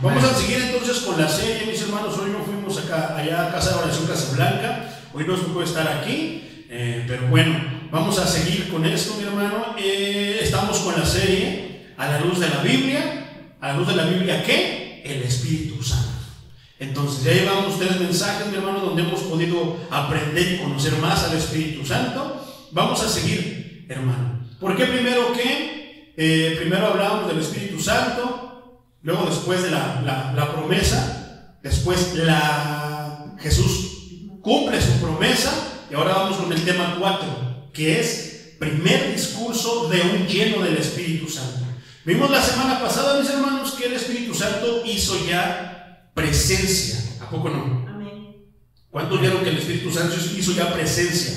Vamos a seguir entonces con la serie, mis hermanos. Hoy no fuimos allá a Casa de Oración Casablanca. Hoy nos tocó estar aquí, pero bueno, vamos a seguir con esto, mi hermano. Estamos con la serie A la luz de la Biblia. ¿A la luz de la Biblia qué? El Espíritu Santo. Entonces ya llevamos 3 mensajes, mi hermano, donde hemos podido aprender y conocer más al Espíritu Santo. Vamos a seguir, hermano. ¿Por qué primero qué? Primero hablamos del Espíritu Santo, luego después de la promesa, después Jesús cumple su promesa, y ahora vamos con el tema 4, que es primer discurso de un lleno del Espíritu Santo. Vimos la semana pasada, mis hermanos, que el Espíritu Santo hizo ya presencia. ¿A poco no? Amén. ¿Cuántos vieron que el Espíritu Santo hizo ya presencia?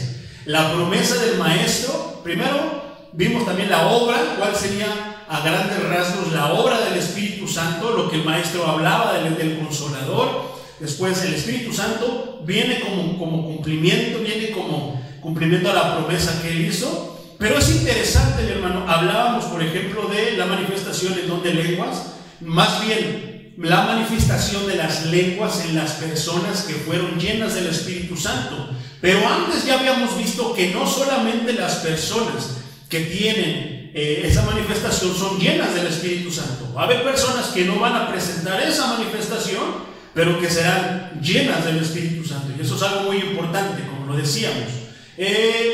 La promesa del Maestro. Primero vimos también la obra. ¿Cuál sería a grandes rasgos la obra del Espíritu Santo? Lo que el Maestro hablaba del Consolador. Después el Espíritu Santo viene como cumplimiento, viene como cumplimiento a la promesa que Él hizo. Pero es interesante, mi hermano. Hablábamos, por ejemplo, de la manifestación en don de lenguas. Más bien, la manifestación de las lenguas en las personas que fueron llenas del Espíritu Santo. Pero antes ya habíamos visto que no solamente las personas que tienen esa manifestación son llenas del Espíritu Santo. Va a haber personas que no van a presentar esa manifestación, pero que serán llenas del Espíritu Santo. Y eso es algo muy importante, como lo decíamos.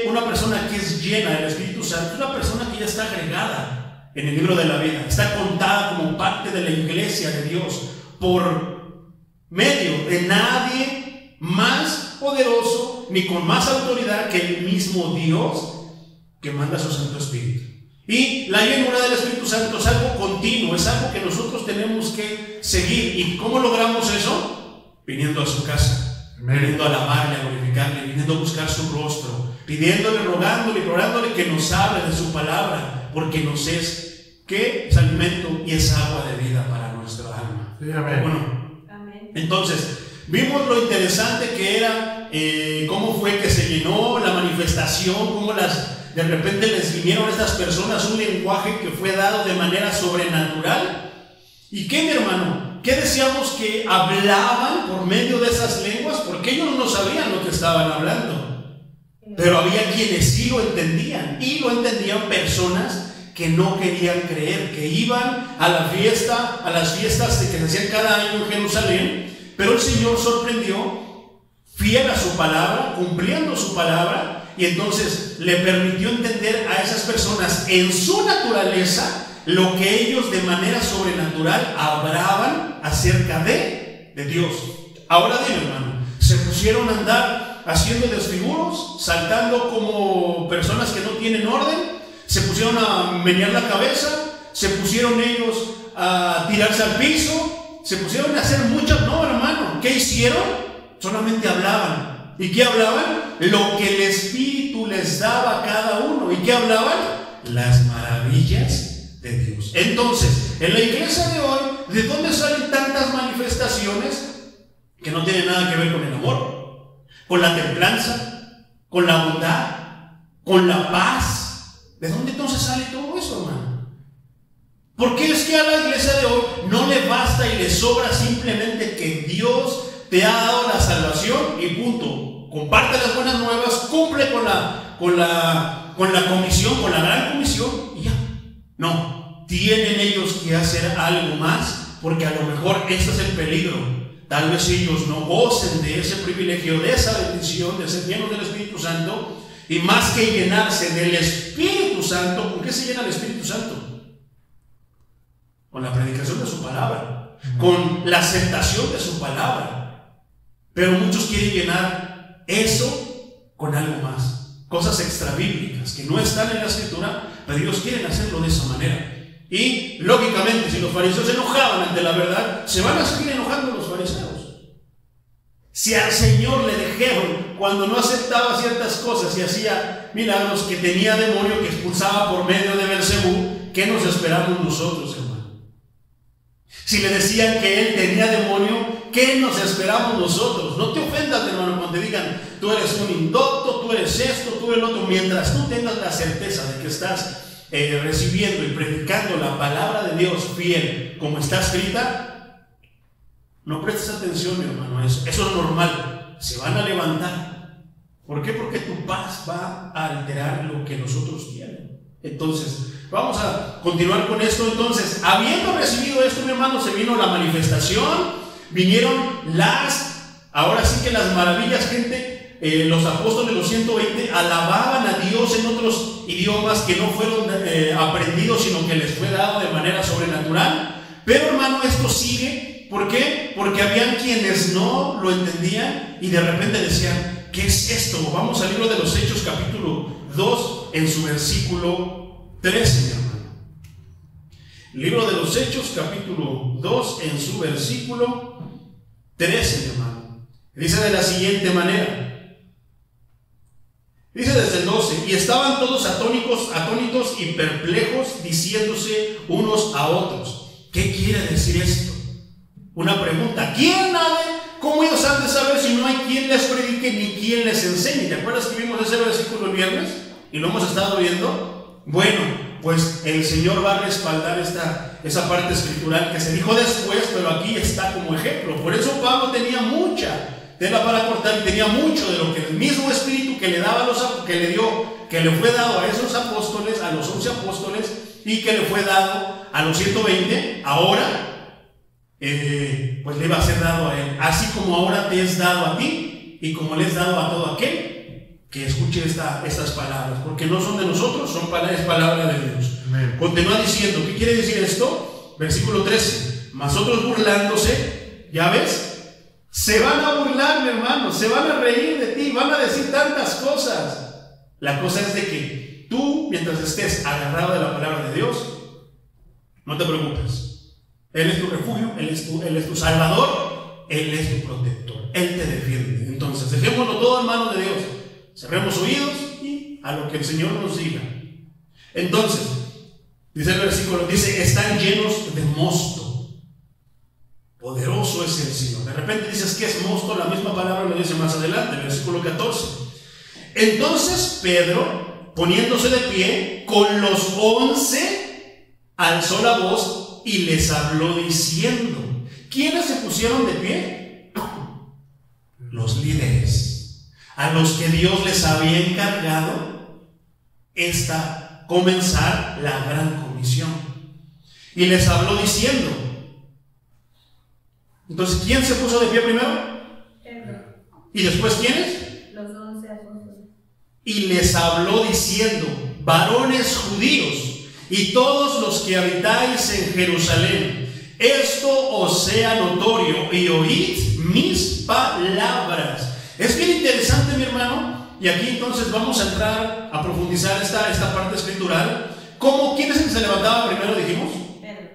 Una persona que es llena del Espíritu Santo es una persona que ya está agregada en el libro de la vida, está contada como parte de la iglesia de Dios por medio de nadie más poderoso ni con más autoridad que el mismo Dios que manda su Santo Espíritu. Y la llenura del Espíritu Santo es algo continuo, es algo que nosotros tenemos que seguir. ¿Y cómo logramos eso? Viniendo a su casa, viniendo a alabarle, a glorificarle, viniendo a buscar su rostro, pidiéndole, rogándole, implorándole que nos hable de su palabra, porque nos es alimento y es agua de vida para nuestra alma. Sí, amén. Bueno, Amén. entonces vimos lo interesante que era, cómo fue que se llenó la manifestación, cómo de repente les vinieron a estas personas un lenguaje que fue dado de manera sobrenatural. ¿Y qué, mi hermano? ¿Qué decíamos que hablaban por medio de esas lenguas? Porque ellos no sabían lo que estaban hablando, pero había quienes sí lo entendían, y lo entendían personas que no querían creer, que iban a las fiestas que se hacían cada año en Jerusalén, pero el Señor sorprendió, fiel a su palabra, cumpliendo su palabra, y entonces le permitió entender a esas personas en su naturaleza lo que ellos de manera sobrenatural hablaban acerca de Dios. Ahora dime, hermano, se pusieron a andar haciendo desfiguros, saltando como personas que no tienen orden, se pusieron a menear la cabeza, se pusieron ellos a tirarse al piso, se pusieron a hacer muchas. No, hermano, ¿qué hicieron? Solamente hablaban. ¿Y qué hablaban? Lo que el Espíritu les daba a cada uno. ¿Y qué hablaban? Las maravillas de Dios. Entonces, en la iglesia de hoy, ¿de dónde salen tantas manifestaciones que no tienen nada que ver con el amor, con la templanza, con la bondad, con la paz? ¿De dónde entonces sale todo eso, hermano? Porque es que a la iglesia de hoy no le basta y le sobra simplemente que Dios te ha dado la salvación y punto. Comparte las buenas nuevas, cumple con la comisión, con la gran comisión y ya. No, tienen ellos que hacer algo más, porque a lo mejor ese es el peligro. Tal vez ellos no gocen de ese privilegio, de esa bendición, de ser llenos del Espíritu Santo. Y más que llenarse del Espíritu Santo, ¿con qué se llena el Espíritu Santo? Con la predicación de su palabra, con la aceptación de su palabra. Pero muchos quieren llenar eso con algo más, cosas extrabíblicas que no están en la Escritura, pero ellos quieren hacerlo de esa manera. Y lógicamente, si los fariseos se enojaban ante la verdad, se van a seguir enojando los fariseos. Si al Señor le dijeron, cuando no aceptaba ciertas cosas y hacía milagros, que tenía demonio que expulsaba por medio de Belcebú, ¿qué nos esperamos nosotros, hermano? Si le decían que él tenía demonio, ¿qué nos esperamos nosotros? No te ofendas, hermano, cuando te digan, tú eres un indocto, tú eres esto, tú eres lo otro. Mientras tú tengas la certeza de que estás recibiendo y predicando la palabra de Dios fiel, como está escrita, No prestes atención, mi hermano, a eso. Eso es normal. Se van a levantar. ¿Por qué? Porque tu paz va a alterar lo que los otros tienen. Entonces, vamos a continuar con esto. Entonces, habiendo recibido esto, mi hermano, se vino la manifestación, vinieron ahora sí que las maravillas, gente. Los apóstoles, los 120, alababan a Dios en otros idiomas que no fueron aprendidos, sino que les fue dado de manera sobrenatural. Pero, hermano, esto sigue. ¿Por qué? Porque habían quienes no lo entendían y de repente decían: ¿qué es esto? Vamos al libro de los Hechos, capítulo 2, en su versículo 13, mi hermano. Libro de los Hechos, capítulo 2, en su versículo 13, mi hermano. Dice de la siguiente manera. Dice desde el 12: y estaban todos atónitos y perplejos, diciéndose unos a otros. ¿Qué quiere decir esto? Una pregunta: ¿quién sabe? ¿Cómo ellos han de saber si no hay quien les predique ni quien les enseñe? ¿Te acuerdas que vimos ese versículo el viernes? Y lo hemos estado viendo. Bueno, pues el Señor va a respaldar esa parte escritural que se dijo después, pero aquí está como ejemplo. Por eso Pablo tenía mucha tela para cortar y tenía mucho de lo que el mismo Espíritu que le fue dado a esos apóstoles, a los 11 apóstoles, y que le fue dado a los 120, ahora pues le va a ser dado a él, así como ahora te es dado a ti y como le es dado a todo aquel que escuche estas palabras, porque no son de nosotros, es palabra de Dios. Amén. Continúa diciendo, ¿qué quiere decir esto? Versículo 13: mas otros burlándose, ¿ya ves? Se van a burlar, mi hermano, se van a reír de ti, van a decir tantas cosas. La cosa es de que tú, mientras estés agarrado de la palabra de Dios, no te preocupes. Él es tu refugio, Él es tu salvador, Él es tu protector, Él te defiende. Entonces, dejémoslo todo en manos de Dios. Cerremos oídos y a lo que el Señor nos diga. Entonces, dice el versículo, están llenos de mosto. Poderoso es el Señor. De repente dices, ¿qué es mosto? La misma palabra lo dice más adelante, versículo 14. Entonces Pedro, poniéndose de pie, con los 11, alzó la voz y les habló diciendo. ¿Quiénes se pusieron de pie? Los líderes, a los que Dios les había encargado comenzar la gran comisión. Y les habló diciendo. Entonces, ¿quién se puso de pie primero? Pedro. ¿Y después quiénes? Los 11 apóstoles. Y les habló diciendo: varones judíos y todos los que habitáis en Jerusalén, esto os sea notorio y oíd mis palabras. Es bien interesante, mi hermano, y aquí entonces vamos a entrar a profundizar esta parte escritural. ¿Quién es el que se levantaba primero, dijimos? Pedro.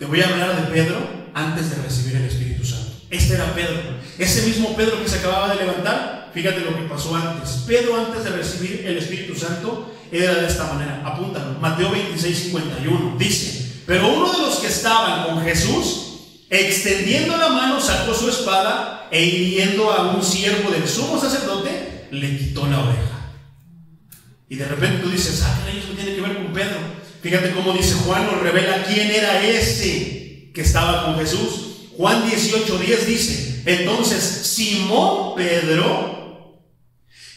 Te voy a hablar de Pedro antes de recibir el Espíritu Santo. Este era Pedro, ese mismo Pedro que se acababa de levantar. Fíjate lo que pasó antes. Pedro, antes de recibir el Espíritu Santo, era de esta manera. Apúntalo. Mateo 26:51 dice: pero uno de los que estaban con Jesús, extendiendo la mano, sacó su espada e hiriendo a un siervo del sumo sacerdote, le quitó la oreja. Y de repente tú dices: ¿eso tiene que ver con Pedro? Fíjate cómo dice Juan, nos revela quién era ese que estaba con Jesús. Juan 18:10 dice: entonces Simón Pedro,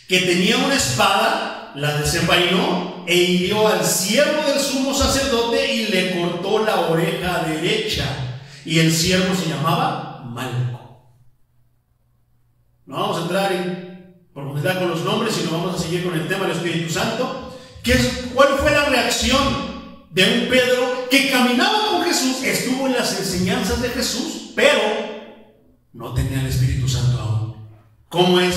que tenía una espada, la desenvainó e hirió al siervo del sumo sacerdote y le cortó la oreja derecha. Y el siervo se llamaba Malco. No vamos a entrar en profundidad con los nombres, sino vamos a seguir con el tema del Espíritu Santo. ¿Cuál fue la reacción de un Pedro que caminaba con Jesús, estuvo en las enseñanzas de Jesús, pero no tenía el Espíritu Santo aún? ¿Cómo es?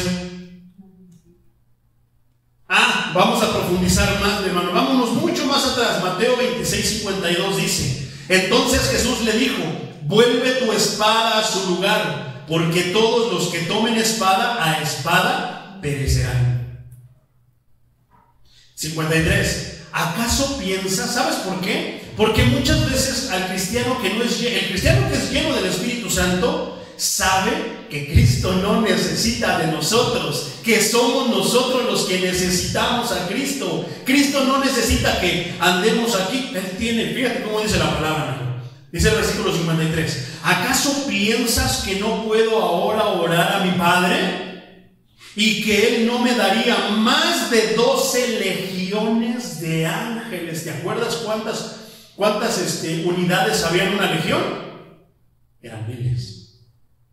Vamos a profundizar más, hermano. Vámonos mucho más atrás. Mateo 26:52 dice: entonces Jesús le dijo: vuelve tu espada a su lugar, porque todos los que tomen espada a espada perecerán. 53. ¿Acaso piensas? ¿Sabes por qué? Porque muchas veces el cristiano que es lleno del Espíritu Santo sabe que Cristo no necesita de nosotros, que somos nosotros los que necesitamos a Cristo. Cristo no necesita que andemos aquí. Él tiene, fíjate cómo dice la palabra, Dice el versículo 53: ¿acaso piensas que no puedo ahora orar a mi Padre y que Él no me daría más de 12 legiones de ángeles? ¿Te acuerdas cuántas unidades había en una legión? Eran miles.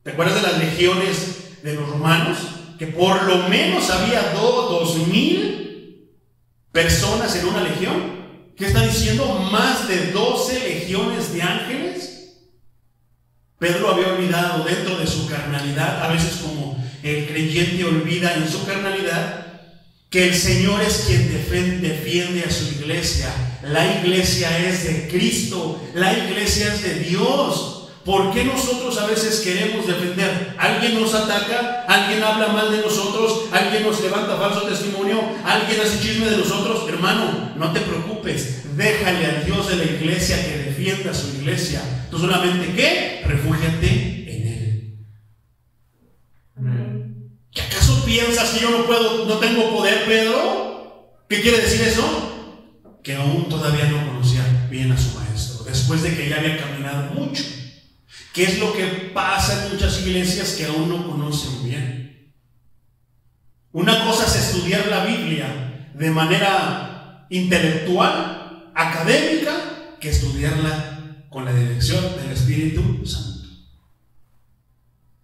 ¿Te acuerdas de las legiones de los romanos? Que por lo menos había 2,000 personas en una legión. ¿Qué está diciendo? Más de 12 legiones de ángeles. Pedro había olvidado dentro de su carnalidad, a veces como el creyente olvida en su carnalidad, que el Señor es quien defiende a su iglesia. La iglesia es de Cristo, la iglesia es de Dios. ¿Por qué nosotros a veces queremos defender? Alguien nos ataca, alguien habla mal de nosotros, alguien nos levanta falso testimonio, alguien hace chisme de nosotros. Hermano, no te preocupes, déjale al Dios de la iglesia que defienda a su iglesia. Tú solamente, ¿qué? Refúgiate en Él. Amén. ¿Que acaso piensas que yo no tengo poder, Pedro? ¿Qué quiere decir eso? Que aún todavía no conocía bien a su maestro, después de que ya había caminado mucho. ¿Qué es lo que pasa en muchas iglesias que aún no conocen bien? Una cosa es estudiar la Biblia de manera intelectual, académica, que estudiarla con la dirección del Espíritu Santo.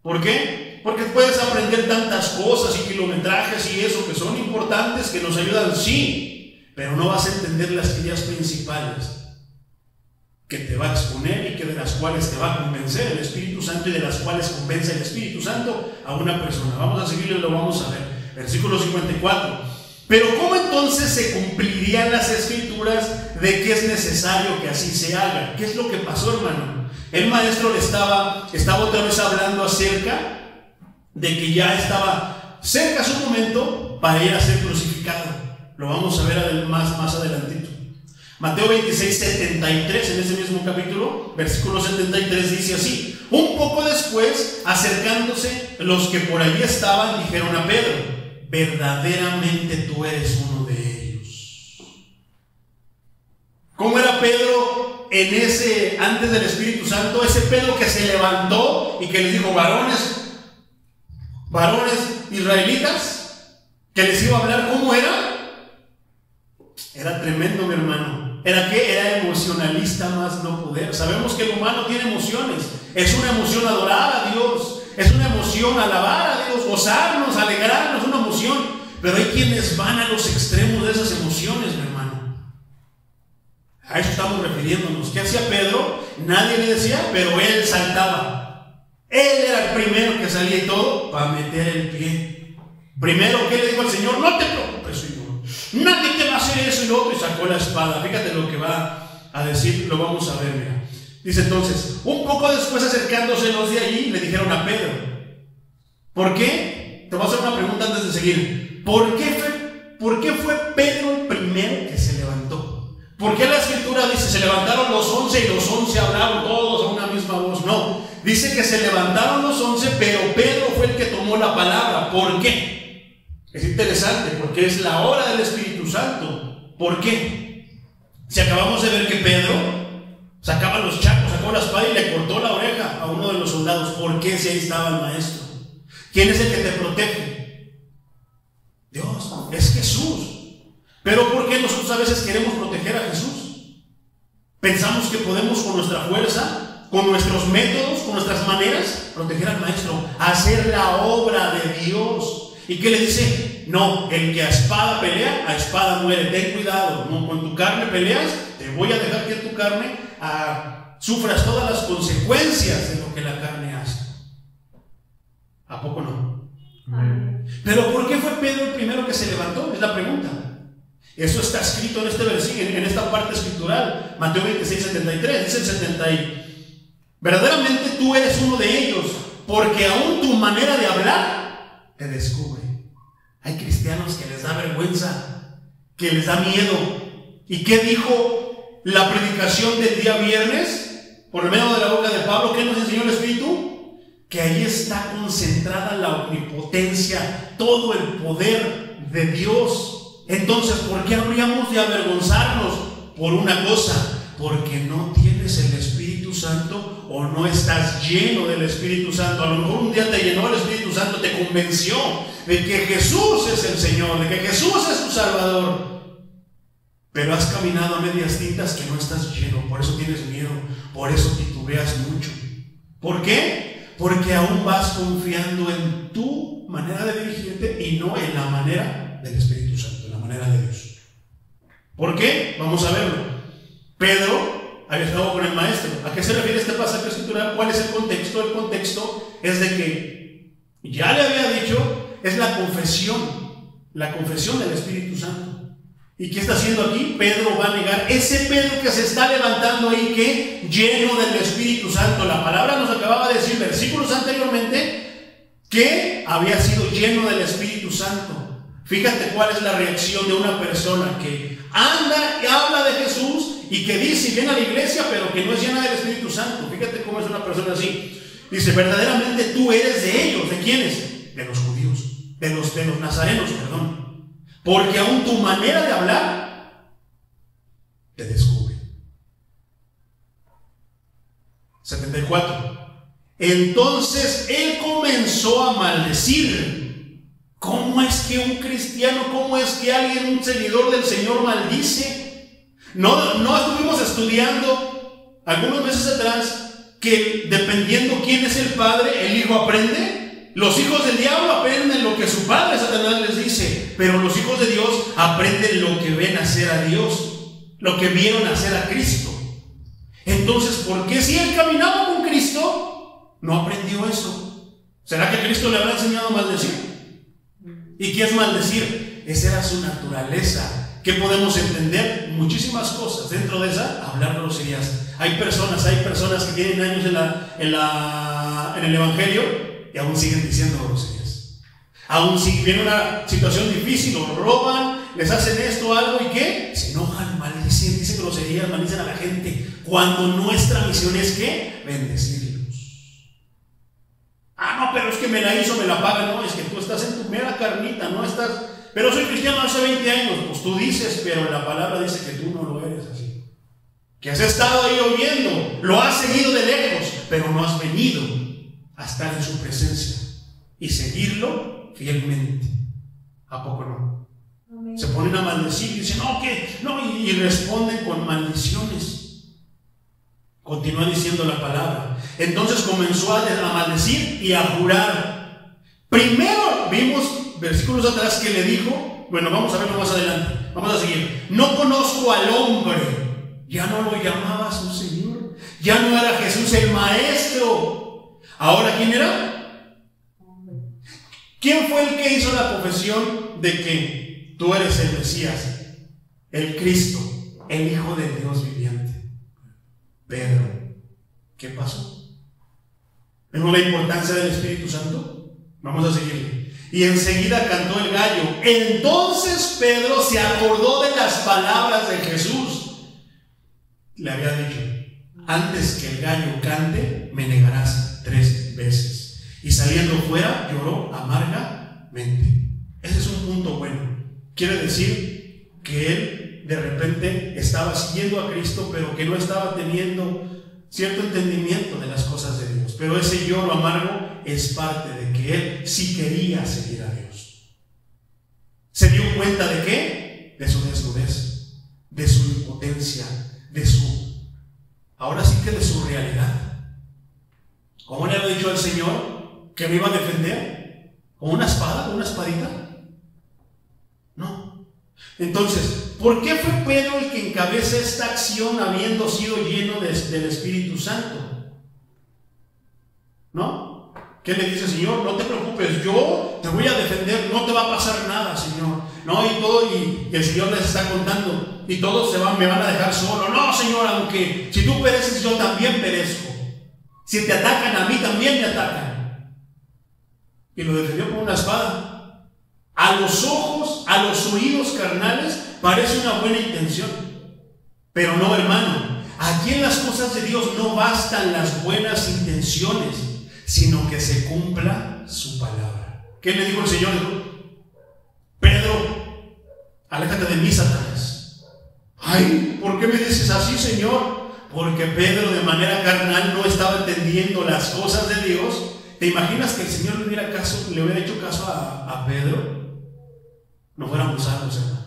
¿Por qué? Porque puedes aprender tantas cosas y kilometrajes y eso que son importantes, que nos ayudan, sí, pero no vas a entender las ideas principales que te va a exponer y que de las cuales te va a convencer el Espíritu Santo y de las cuales convence el Espíritu Santo a una persona. Vamos a seguirlo y lo vamos a ver. Versículo 54. Pero ¿cómo entonces se cumplirían las Escrituras de que es necesario que así se haga? ¿Qué es lo que pasó, hermano? El maestro le estaba otra vez hablando acerca de que ya estaba cerca su momento para ir a ser crucificado. Lo vamos a ver más adelantito. Mateo 26, 73, en ese mismo capítulo, versículo 73, dice así: un poco después, acercándose los que por allí estaban, dijeron a Pedro: verdaderamente tú eres uno de ellos. ¿Cómo era Pedro antes del Espíritu Santo? Ese Pedro que se levantó y que les dijo: varones israelitas, que les iba a hablar. ¿Cómo era? Era tremendo, mi hermano. ¿Era qué? Era emocionalista más no poder. Sabemos que el humano tiene emociones. Es una emoción adorar a Dios, es una emoción alabar a Dios, gozarnos, alegrarnos, una emoción. Pero hay quienes van a los extremos de esas emociones, mi hermano. A eso estamos refiriéndonos. ¿Qué hacía Pedro? Nadie le decía, pero él saltaba. Él era el primero que salía y todo para meter el pie. Primero, ¿qué le dijo al Señor? No te preocupes, Señor. Nadie te va a hacer eso y lo otro, y sacó la espada. Fíjate lo que va a decir, lo vamos a ver, mira. Dice entonces: un poco después, acercándose los de allí, le dijeron a Pedro. ¿Por qué? Te voy a hacer una pregunta antes de seguir. ¿Por qué fue Pedro el primero que se levantó? ¿Por qué la Escritura dice se levantaron los 11 y los 11 hablaron todos a una misma voz? No, dice que se levantaron los 11, pero Pedro fue el que tomó la palabra. ¿Por qué? Es interesante, porque es la obra del Espíritu Santo. ¿Por qué? Si acabamos de ver que Pedro sacaba los chacos, sacó la espada y le cortó la oreja a uno de los soldados. ¿Por qué si ahí estaba el maestro? ¿Quién es el que te protege? Dios, es Jesús. Pero ¿por qué nosotros a veces queremos proteger a Jesús? Pensamos que podemos con nuestra fuerza, con nuestros métodos, con nuestras maneras, proteger al maestro, hacer la obra de Dios. ¿Y qué le dice? No, el que a espada pelea, a espada muere. Ten cuidado, no, con tu carne peleas, te voy a dejar que en tu carne sufras todas las consecuencias de lo que la carne hace. ¿A poco no? Amén. Pero ¿por qué fue Pedro el primero que se levantó? Es la pregunta. Eso está escrito en este versículo, en esta parte escritural, Mateo 26, 73. Dice el 70: verdaderamente tú eres uno de ellos, porque aún tu manera de hablar te descubre. Hay cristianos que les da vergüenza, que les da miedo. ¿Y qué dijo la predicación del día viernes? Por medio de la boca de Pablo, ¿qué nos enseñó el Espíritu? Que ahí está concentrada la omnipotencia, todo el poder de Dios. Entonces, ¿por qué habríamos de avergonzarnos? Por una cosa: porque no tienes el Espíritu Santo Santo o no estás lleno del Espíritu Santo. A lo mejor un día te llenó el Espíritu Santo, te convenció de que Jesús es el Señor, de que Jesús es tu Salvador, pero has caminado a medias tintas que no estás lleno. Por eso tienes miedo, por eso titubeas mucho. ¿Por qué? Porque aún vas confiando en tu manera de dirigirte y no en la manera del Espíritu Santo, en la manera de Dios. ¿Por qué? Vamos a verlo. Pedro había estado con el maestro. ¿A qué se refiere este pasaje escritural? ¿Cuál es el contexto? El contexto es de que ya le había dicho, es la confesión del Espíritu Santo. ¿Y qué está haciendo aquí? Pedro va a negar ese Pedro que se está levantando ahí, que lleno del Espíritu Santo. La palabra nos acababa de decir versículos anteriormente que había sido lleno del Espíritu Santo. Fíjate cuál es la reacción de una persona que anda y habla de Jesús y que dice y viene a la iglesia, pero que no es llena del Espíritu Santo. Fíjate cómo es una persona así. Dice, verdaderamente tú eres de ellos. ¿De quiénes? De los judíos, de los nazarenos, perdón. Porque aún tu manera de hablar te descubre. 74. Entonces él comenzó a maldecir. ¿Cómo es que un cristiano, cómo es que alguien, un seguidor del Señor maldice? No estuvimos estudiando algunos meses atrás que dependiendo quién es el padre, el hijo aprende. Los hijos del diablo aprenden lo que su padre Satanás les dice, pero los hijos de Dios aprenden lo que ven hacer a Dios, lo que vieron hacer a Cristo. Entonces, ¿por qué si él caminaba con Cristo no aprendió eso? ¿Será que Cristo le habrá enseñado a maldecir? ¿Y qué es maldecir? Esa era su naturaleza. ¿Qué podemos entender? Muchísimas cosas. Dentro de esa, hablar groserías. Hay personas que tienen años en el Evangelio y aún siguen diciendo groserías. Aún si viene una situación difícil, los roban, les hacen esto, algo, ¿y qué? Se enojan, maldicen, dicen groserías, maldicen a la gente. Cuando nuestra misión es ¿qué? Bendecirlos. No, pero es que me la hizo, me la paga. No, es que tú estás en tu mera carnita, no estás. Pero soy cristiano hace 20 años. Pues tú dices, pero la palabra dice que tú no lo eres así. Que has estado ahí oyendo, lo has seguido de lejos, pero no has venido a estar en su presencia y seguirlo fielmente. ¿A poco no? Amén. Se ponen a maldecir y dicen, no, ¿qué? No, y responden con maldiciones. Continúa diciendo la palabra. Entonces comenzó a maldecir y a jurar. Primero vimos versículos atrás que le dijo, bueno, vamos a verlo más adelante, vamos a seguir. No conozco al hombre. Ya no lo llamaba su Señor. Ya no era Jesús el Maestro. Ahora, ¿quién era? ¿Quién fue el que hizo la confesión de que tú eres el Mesías, el Cristo, el Hijo de Dios viviente? Pedro. ¿Qué pasó? ¿Vemos la importancia del Espíritu Santo? Vamos a seguir. Y enseguida cantó el gallo. Entonces Pedro se acordó de las palabras de Jesús. Le había dicho, antes que el gallo cante, me negarás 3 veces. Y saliendo fuera, lloró amargamente. Ese es un punto bueno. Quiere decir que él de repente estaba siguiendo a Cristo, pero que no estaba teniendo cierto entendimiento de las cosas de Dios. Pero ese lloro amargo es parte de que él sí quería seguir a Dios. ¿Se dio cuenta de qué? De su desnudez, de su impotencia, ahora sí que de su realidad. ¿Cómo le había dicho al Señor que me iba a defender? ¿Con una espada? ¿Con una espadita? No. Entonces, ¿por qué fue Pedro el que encabeza esta acción habiendo sido lleno del Espíritu Santo? ¿No? ¿Qué le dice el Señor? No te preocupes, yo te voy a defender, no te va a pasar nada, Señor. No, y el Señor les está contando, y todos me van a dejar solo. No, Señor, aunque si tú pereces, yo también perezco. Si te atacan, a mí también me atacan. Y lo defendió con una espada. A los ojos, a los oídos carnales, parece una buena intención. Pero no, hermano. Aquí en las cosas de Dios no bastan las buenas intenciones, sino que se cumpla su palabra. ¿Qué le dijo el Señor? Pedro, aléjate de mí, Satanás. Ay, ¿por qué me dices así, Señor? porque Pedro de manera carnal no estaba entendiendo las cosas de Dios. ¿Te imaginas que el Señor le hubiera hecho caso a Pedro? No fuéramos salvos, hermano,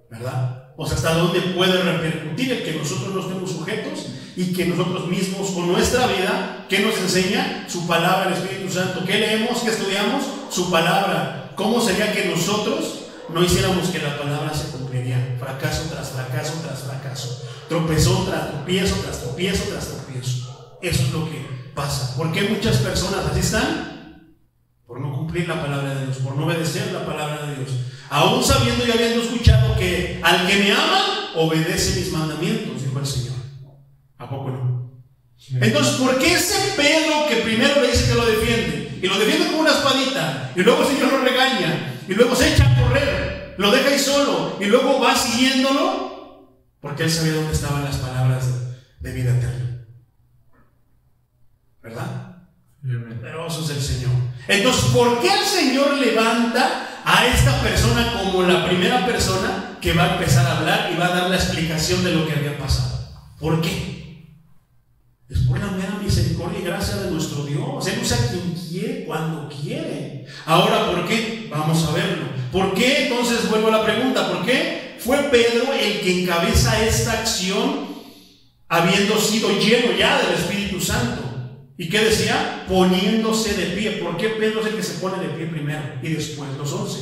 ¿verdad? O sea, ¿hasta dónde puede repercutir el que nosotros no estemos sujetos y que nosotros mismos con nuestra vida, ¿qué nos enseña? Su palabra, el Espíritu Santo. ¿Qué leemos? ¿Qué estudiamos? Su palabra. ¿Cómo sería que nosotros no hiciéramos que la palabra se cumpliría? Fracaso tras fracaso tras fracaso, tropezón tras tropiezo tras tropiezo tras tropiezo. Eso es lo que pasa. ¿Por qué muchas personas así están? Por no cumplir la palabra de Dios, por no obedecer la palabra de Dios, aún sabiendo y habiendo escuchado que al que me ama obedece mis mandamientos, dijo el Señor. ¿A poco no? Entonces, ¿por qué ese Pedro que primero le dice que lo defiende y lo defiende con una espadita y luego el Señor lo regaña y luego se echa a correr, lo deja ahí solo y luego va siguiéndolo? Porque él sabía dónde estaban las palabras de vida eterna, ¿verdad? Pero eso es el Señor. Entonces, ¿por qué el Señor levanta a esta persona como la primera persona que va a empezar a hablar y va a dar la explicación de lo que había pasado? ¿Por qué? Es por la mera misericordia y gracia de nuestro Dios. Él usa a quien quiere, cuando quiere. Ahora, ¿por qué? Vamos a verlo. ¿Por qué? Entonces vuelvo a la pregunta. ¿Por qué fue Pedro el que encabeza esta acción habiendo sido lleno ya del Espíritu Santo? ¿Y qué decía? Poniéndose de pie. ¿Por qué Pedro es el que se pone de pie primero y después los 11?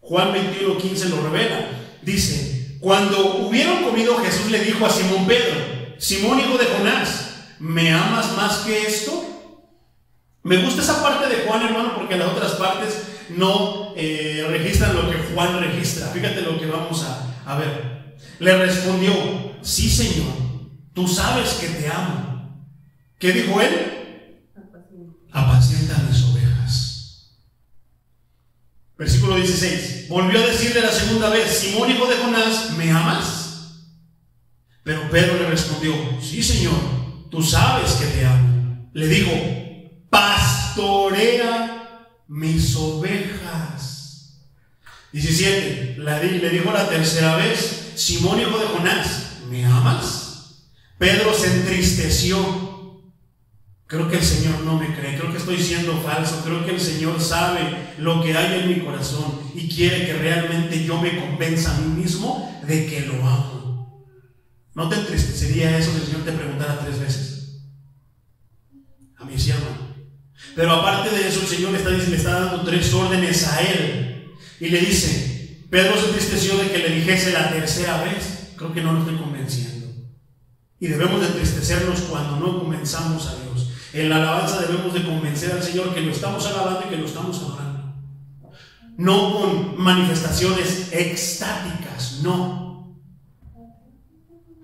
Juan 21:15 lo revela. Dice: cuando hubieron comido, Jesús le dijo a Simón Pedro: Simón, hijo de Jonás, ¿me amas más que esto? Me gusta esa parte de Juan, hermano, porque las otras partes no registran lo que Juan registra. Fíjate lo que vamos a ver. Le respondió: sí, Señor, tú sabes que te amo. ¿Qué dijo él? Apacienta mis ovejas. Versículo 16. Volvió a decirle la segunda vez: Simón, hijo de Jonás, ¿me amas? Pero Pedro le respondió: sí, Señor, tú sabes que te amo. Le dijo: pastorea mis ovejas. 17. Le dijo la tercera vez: Simón, hijo de Jonás, ¿me amas? Pedro se entristeció. Creo que el Señor no me cree, creo que estoy siendo falso, creo que el Señor sabe lo que hay en mi corazón y quiere que realmente yo me convenza a mí mismo de que lo amo. ¿No te entristecería eso si el Señor te preguntara 3 veces? A mí sí, hermano. Pero aparte de eso, el Señor le está dando 3 órdenes a él y le dice: Pedro se entristeció de que le dijese la tercera vez. Creo que no lo estoy convenciendo. Y debemos de entristecernos cuando no convenzamos a Dios. En la alabanza debemos de convencer al Señor que lo estamos alabando y que lo estamos adorando. No con manifestaciones extáticas, no.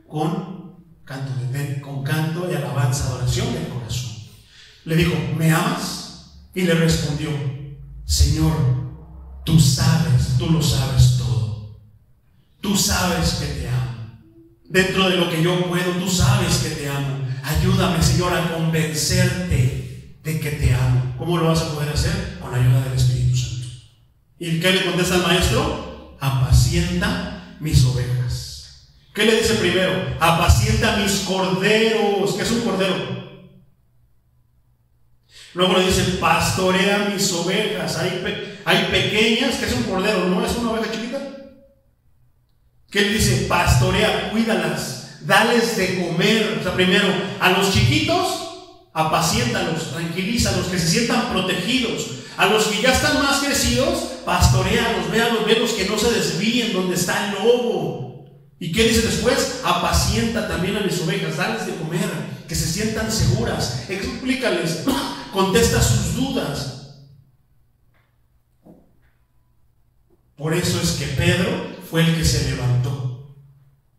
Con canto y alabanza, adoración del corazón. Le dijo: ¿me amas? Y le respondió: Señor, tú lo sabes todo. Tú sabes que te amo. Dentro de lo que yo puedo, tú sabes que te amo. Ayúdame, Señor, a convencerte de que te amo. ¿Cómo lo vas a poder hacer? Con la ayuda del Espíritu Santo. ¿Y qué le contesta el maestro? Apacienta mis ovejas. ¿Qué le dice primero? Apacienta mis corderos. ¿Qué es un cordero? Luego le dice: pastorea mis ovejas. Hay pequeñas. ¿Qué es un cordero? ¿No es una oveja chiquita? ¿Qué le dice? Pastorea, cuídalas, dales de comer. O sea, primero, a los chiquitos, apaciéntalos, tranquilízalos, que se sientan protegidos. A los que ya están más crecidos, pastorealos, véalos que no se desvíen donde está el lobo. ¿Y qué dice después? Apacienta también a mis ovejas, dales de comer, que se sientan seguras. Explícales, contesta sus dudas. Por eso es que Pedro fue el que se levantó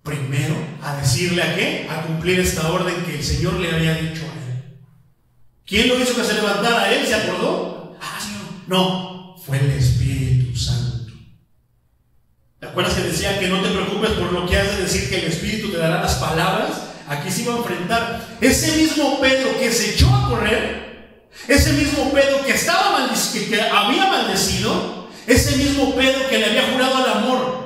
primero a decirle ¿a qué? A cumplir esta orden que el Señor le había dicho a él. ¿Quién lo hizo que se levantara? ¿Él se acordó? Señor. No, fue el Espíritu Santo. ¿Te acuerdas que decía que no te preocupes por lo que has de decir, que el Espíritu te dará las palabras? Aquí se iba a enfrentar ese mismo Pedro que se echó a correr, ese mismo Pedro que había maldecido, ese mismo Pedro que le había jurado al amor.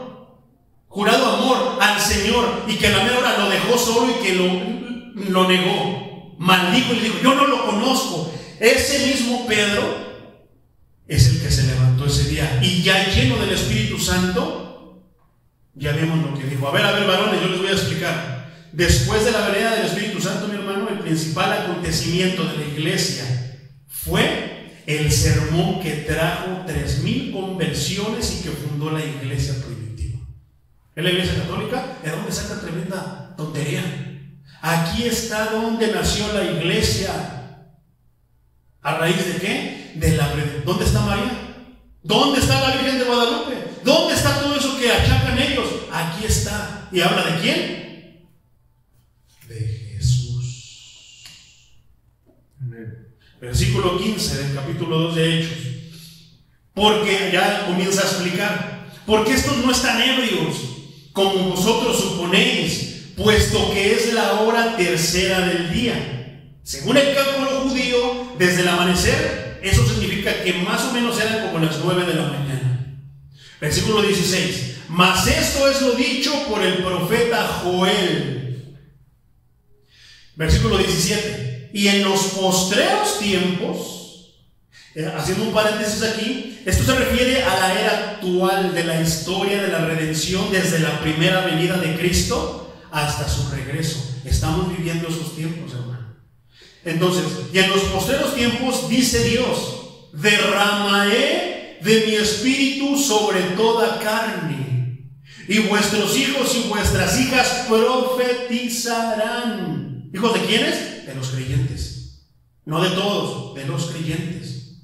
jurado amor al Señor, y que a la mera hora lo dejó solo y que lo negó, maldijo y le dijo: yo no lo conozco. Ese mismo Pedro es el que se levantó ese día, y ya lleno del Espíritu Santo, ya vemos lo que dijo. A ver, varones, yo les voy a explicar. Después de la venida del Espíritu Santo, mi hermano, el principal acontecimiento de la iglesia fue el sermón que trajo 3,000 conversiones y que fundó la iglesia primitiva. ¿Es la iglesia católica? ¿De dónde saca tremenda tontería? Aquí está donde nació la iglesia. ¿A raíz de qué? ¿Dónde está María? ¿Dónde está la Virgen de Guadalupe? ¿Dónde está todo eso que achacan ellos? Aquí está. ¿Y habla de quién? De Jesús. Amén. Versículo 15 del capítulo 2 de Hechos. Porque ya comienza a explicar: porque estos no están ebrios, como vosotros suponéis, puesto que es la hora tercera del día. Según el cálculo judío, desde el amanecer, eso significa que más o menos eran como las 9 de la mañana. Versículo 16. Mas esto es lo dicho por el profeta Joel. Versículo 17. Y en los postreros tiempos, haciendo un paréntesis aquí, esto se refiere a la era actual de la historia de la redención, desde la primera venida de Cristo hasta su regreso. Estamos viviendo esos tiempos, hermano. Entonces, y en los postreros tiempos, dice Dios: derramaré de mi espíritu sobre toda carne, y vuestros hijos y vuestras hijas profetizarán. ¿Hijos de quiénes? De los creyentes. No de todos, de los creyentes.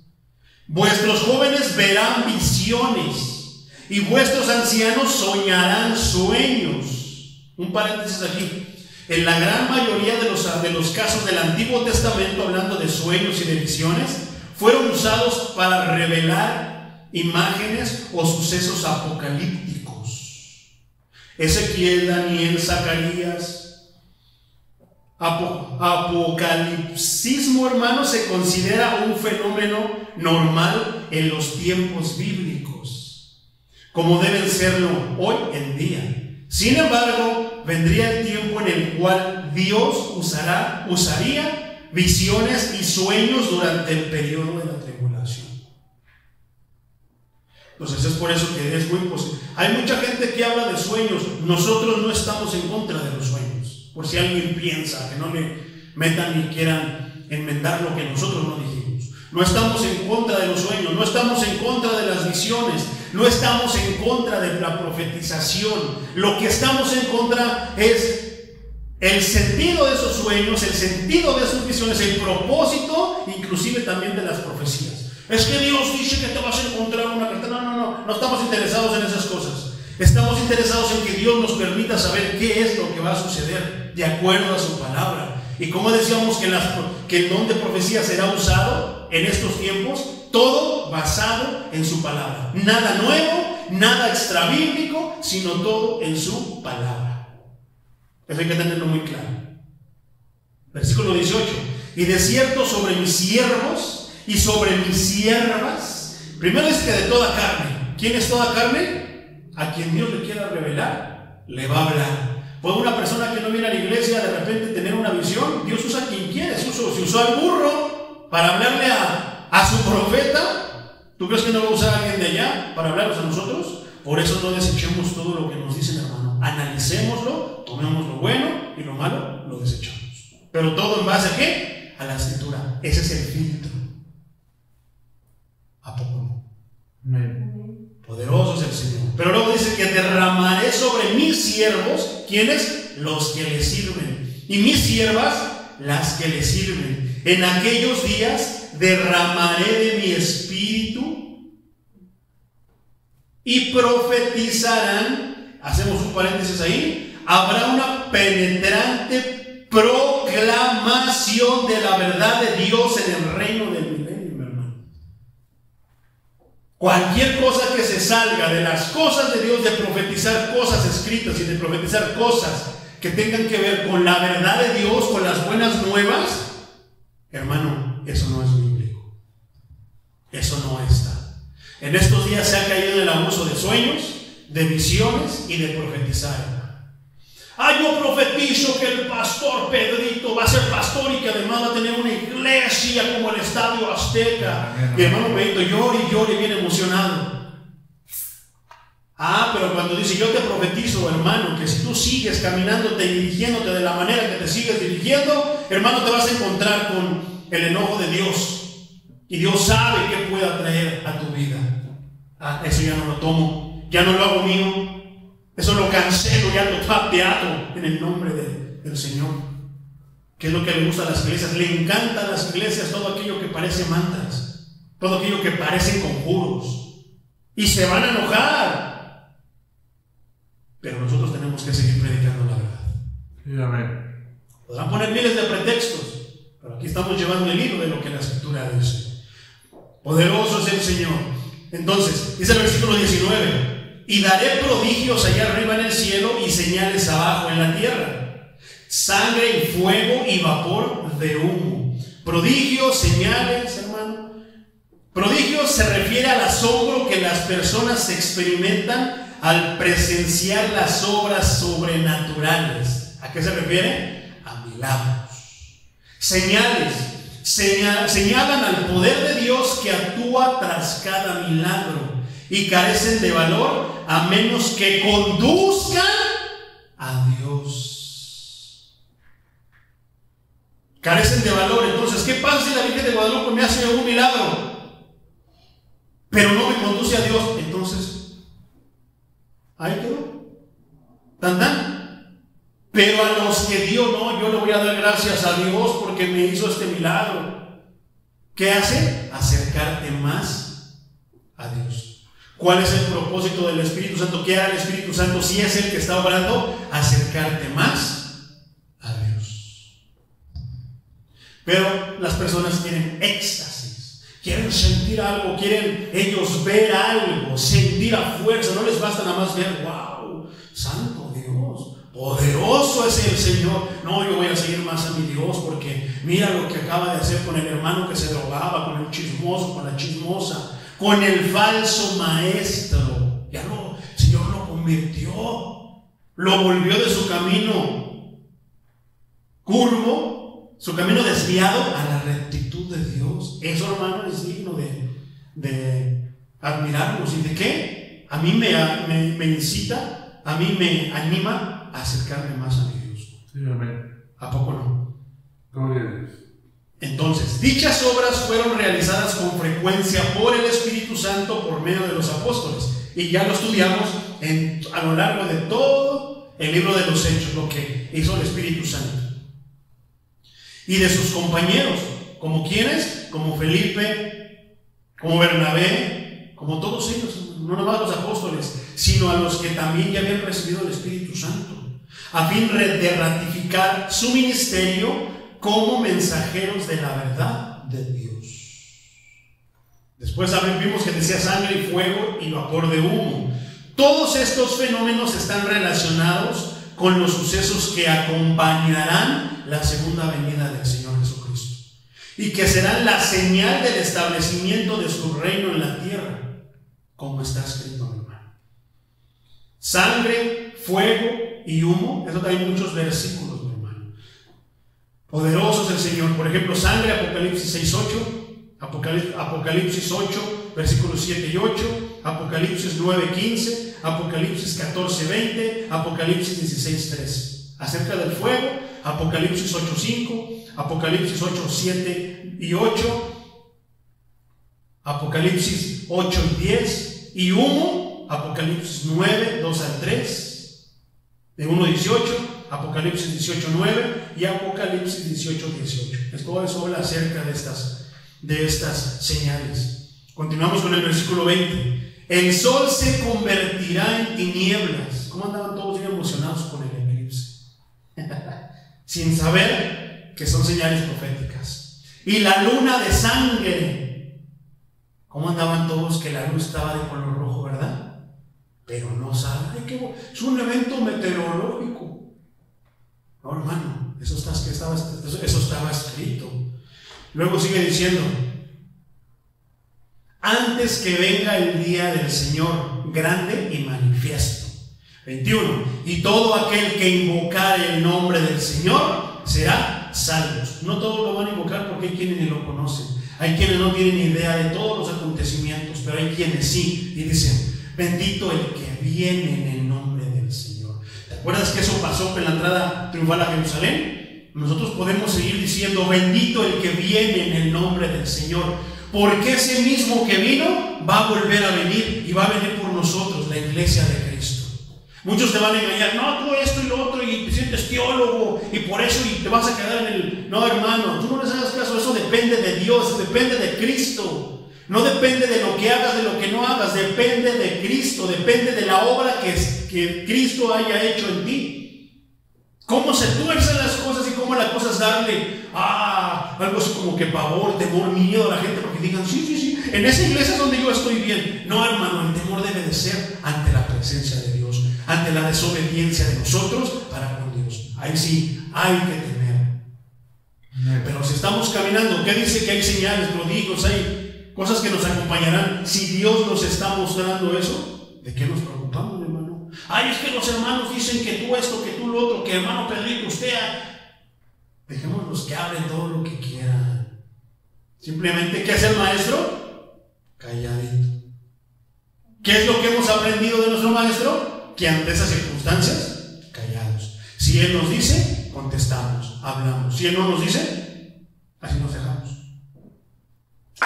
Vuestros jóvenes verán visiones, y vuestros ancianos soñarán sueños. Un paréntesis aquí. En la gran mayoría de los casos del Antiguo Testamento, hablando de sueños y de visiones, fueron usados para revelar imágenes o sucesos apocalípticos. Ezequiel, Daniel, Zacarías. Apocalipsismo, hermano, se considera un fenómeno normal en los tiempos bíblicos, como deben serlo hoy en día. Sin embargo, vendría el tiempo en el cual Dios usaría visiones y sueños durante el periodo de la tribulación. Entonces es por eso que es muy posible. Hay mucha gente que habla de sueños. Nosotros no estamos en contra de los sueños. Por si alguien piensa, que no le metan ni quieran enmendar lo que nosotros no dijimos. No estamos en contra de los sueños, no estamos en contra de las visiones, no estamos en contra de la profetización. Lo que estamos en contra es el sentido de esos sueños, el sentido de esas visiones, el propósito, inclusive también de las profecías. Es que Dios dice que te vas a encontrar una carta. No estamos interesados en esas cosas. Estamos interesados en que Dios nos permita saber qué es lo que va a suceder de acuerdo a su palabra. Y como decíamos que el don de profecía será usado en estos tiempos, todo basado en su palabra. Nada nuevo, nada extrabíblico, sino todo en su palabra. Eso hay que tenerlo muy claro. Versículo 18. Y de cierto sobre mis siervos y sobre mis siervas. Primero es que de toda carne. ¿Quién es toda carne? A quien Dios le quiera revelar, le va a hablar. Puede una persona que no viene a la iglesia de repente tener una visión. Dios usa a quien quiere. Si usó al burro para hablarle a su profeta, ¿tú crees que no va a usar a alguien de allá para hablarnos a nosotros? Por eso no desechemos todo lo que nos dicen, hermano. Analicémoslo, tomemos lo bueno y lo malo lo desechamos. Pero todo en base a ¿qué? A la escritura. Ese es el filtro. ¿A poco no? Poderoso es el Señor. Pero luego dice que derramaré sobre mis siervos, ¿quiénes? Los que le sirven. Y mis siervas, las que le sirven. En aquellos días derramaré de mi espíritu y profetizarán. Hacemos un paréntesis ahí. Habrá una penetrante proclamación de la verdad de Dios en el reino del milenio, hermano. Cualquier cosa que se salga de las cosas de Dios, de profetizar cosas escritas y de profetizar cosas que tengan que ver con la verdad de Dios, con las buenas nuevas, hermano, eso no es bíblico. Eso no está. En estos días se ha caído en el abuso de sueños, de visiones y de profetizar. Yo profetizo que el pastor Pedrito va a ser pastor y que además va a tener una iglesia como el Estadio Azteca. Y el hermano Pedrito llora y llora y viene emocionado. Pero cuando dice: yo te profetizo, hermano, que si tú sigues caminándote y dirigiéndote de la manera que te sigues dirigiendo, hermano, te vas a encontrar con el enojo de Dios. Y Dios sabe qué puede atraer a tu vida. Eso ya no lo tomo, ya no lo hago mío. Eso lo cancelo, ya lo tapeado en el nombre del Señor. ¿Qué es lo que le gusta a las iglesias? Le encanta a las iglesias todo aquello que parece mantras, todo aquello que parecen conjuros. Y se van a enojar. Pero nosotros tenemos que seguir predicando la verdad. Sí, amén. Podrán poner miles de pretextos, pero aquí estamos llevando el hilo de lo que la Escritura dice. Poderoso es el Señor. Entonces, dice el versículo 19: y daré prodigios allá arriba en el cielo y señales abajo en la tierra, sangre y fuego y vapor de humo. Prodigios, señales, hermano. Prodigios se refiere al asombro que las personas experimentan al presenciar las obras sobrenaturales. ¿A qué se refiere? A milagros. Señales señalan al poder de Dios que actúa tras cada milagro y carecen de valor a menos que conduzcan a Dios. Carecen de valor. Entonces, ¿qué pasa si la Virgen de Guadalupe me hace un milagro, pero no me conduce a Dios? Entonces, ahí quedó. Tan tan. Pero a los que Dios, no, yo le voy a dar gracias a Dios porque me hizo este milagro. ¿Qué hace? Acercarte más a Dios. ¿Cuál es el propósito del Espíritu Santo? ¿Qué hará el Espíritu Santo si es el que está obrando? Acercarte más a Dios. Pero las personas quieren éxtasis, quieren sentir algo, quieren ellos ver algo, sentir a fuerza. No les basta nada más ver: wow, santo Dios, poderoso es el Señor. No, yo voy a seguir más a mi Dios porque mira lo que acaba de hacer con el hermano que se drogaba, con el chismoso, con la chismosa, con el falso maestro. Ya no, el Señor lo convirtió, lo volvió de su camino curvo, su camino desviado, a la rectitud de Dios. Eso, hermano, es digno de admirarnos. ¿Y de qué? A mí me incita, a mí me anima a acercarme más a mi Dios. Sí, amén. ¿A poco no? Gloria a Dios. Entonces, dichas obras fueron realizadas con frecuencia por el Espíritu Santo por medio de los apóstoles. Y ya lo estudiamos a lo largo de todo el libro de los Hechos, lo que hizo el Espíritu Santo. Y de sus compañeros, como quienes, como Felipe, como Bernabé, como todos ellos, no nomás los apóstoles, sino a los que también ya habían recibido el Espíritu Santo, a fin de ratificar su ministerio como mensajeros de la verdad de Dios. Después vimos que decía sangre y fuego y vapor de humo. Todos estos fenómenos están relacionados con los sucesos que acompañarán la segunda venida del Señor Jesucristo y que serán la señal del establecimiento de su reino en la tierra, como está escrito, mi hermano. Sangre, fuego y humo, eso también muchos versículos, mi hermano. Poderoso es el Señor. Por ejemplo, sangre, Apocalipsis 6:8, Apocalipsis 8, versículos 7 y 8, Apocalipsis 9:15, Apocalipsis 14:20, Apocalipsis 16:13. Acerca del fuego, Apocalipsis 8:5, Apocalipsis 8:7 y 8, Apocalipsis 8:10, y humo, Apocalipsis 9:2 al 3, de 1:18, Apocalipsis 18:9 y Apocalipsis 18:18. Todo eso habla acerca de estas señales. Continuamos con el versículo 20. El sol se convertirá en tinieblas. ¿Cómo andaban todos bien emocionados con el eclipse? Sin saber que son señales proféticas. Y la luna de sangre. ¿Cómo andaban todos que la luz estaba de color rojo, verdad? Pero no saben que es un evento meteorológico. No, hermano, eso estaba escrito. Luego sigue diciendo: antes que venga el día del Señor grande y manifiesto. 21. Y todo aquel que invocare el nombre del Señor será salvos. No todos lo van a invocar porque hay quienes ni lo conocen. Hay quienes no tienen idea de todos los acontecimientos, pero hay quienes sí. Y dicen, bendito el que viene en el nombre del Señor. ¿Te acuerdas que eso pasó en la entrada triunfal a Jerusalén? Nosotros podemos seguir diciendo, bendito el que viene en el nombre del Señor. Porque ese mismo que vino va a volver a venir y va a venir por nosotros, la iglesia de Cristo. Muchos te van a engañar, no, tú esto y lo otro, y te sientes teólogo, y por eso y te vas a quedar en el... No, hermano, tú no les hagas caso, eso depende de Dios, depende de Cristo. No depende de lo que hagas, de lo que no hagas, depende de Cristo, depende de la obra que Cristo haya hecho en ti. Cómo se tuercen las cosas y cómo la cosa es darle algo así como que pavor, temor, miedo a la gente, porque digan, sí, en esa iglesia es donde yo estoy bien. No, hermano, el temor debe de ser ante la presencia de Dios, ante la desobediencia de nosotros para con Dios. Ahí sí hay que temer. Pero si estamos caminando, ¿qué dice? Que hay señales, prodigios, hay cosas que nos acompañarán. Si Dios nos está mostrando eso, ¿de qué nos preocupamos, hermano? Es que los hermanos dicen que tú esto, que tú lo otro, que hermano Pedrito, usted... Dejémoslos que hablen todo lo que quieran. Simplemente, ¿qué hace el maestro? Calladito. ¿Qué es lo que hemos aprendido de nuestro maestro? Que ante esas circunstancias, callados. Si Él nos dice, contestamos, hablamos. Si Él no nos dice, así nos dejamos.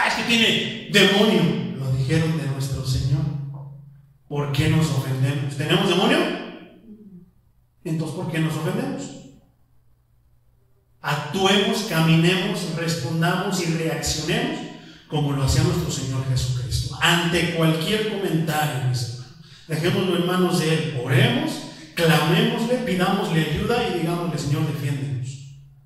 Es que tiene demonio. Lo dijeron de nuestro Señor. ¿Por qué nos ofendemos? ¿Tenemos demonio? Entonces, ¿por qué nos ofendemos? Actuemos, caminemos, respondamos y reaccionemos como lo hacía nuestro Señor Jesucristo. Ante cualquier comentario, mis hermanos, dejémoslo en manos de Él. Oremos, clamémosle, pidámosle ayuda y digámosle, Señor, defiéndenos.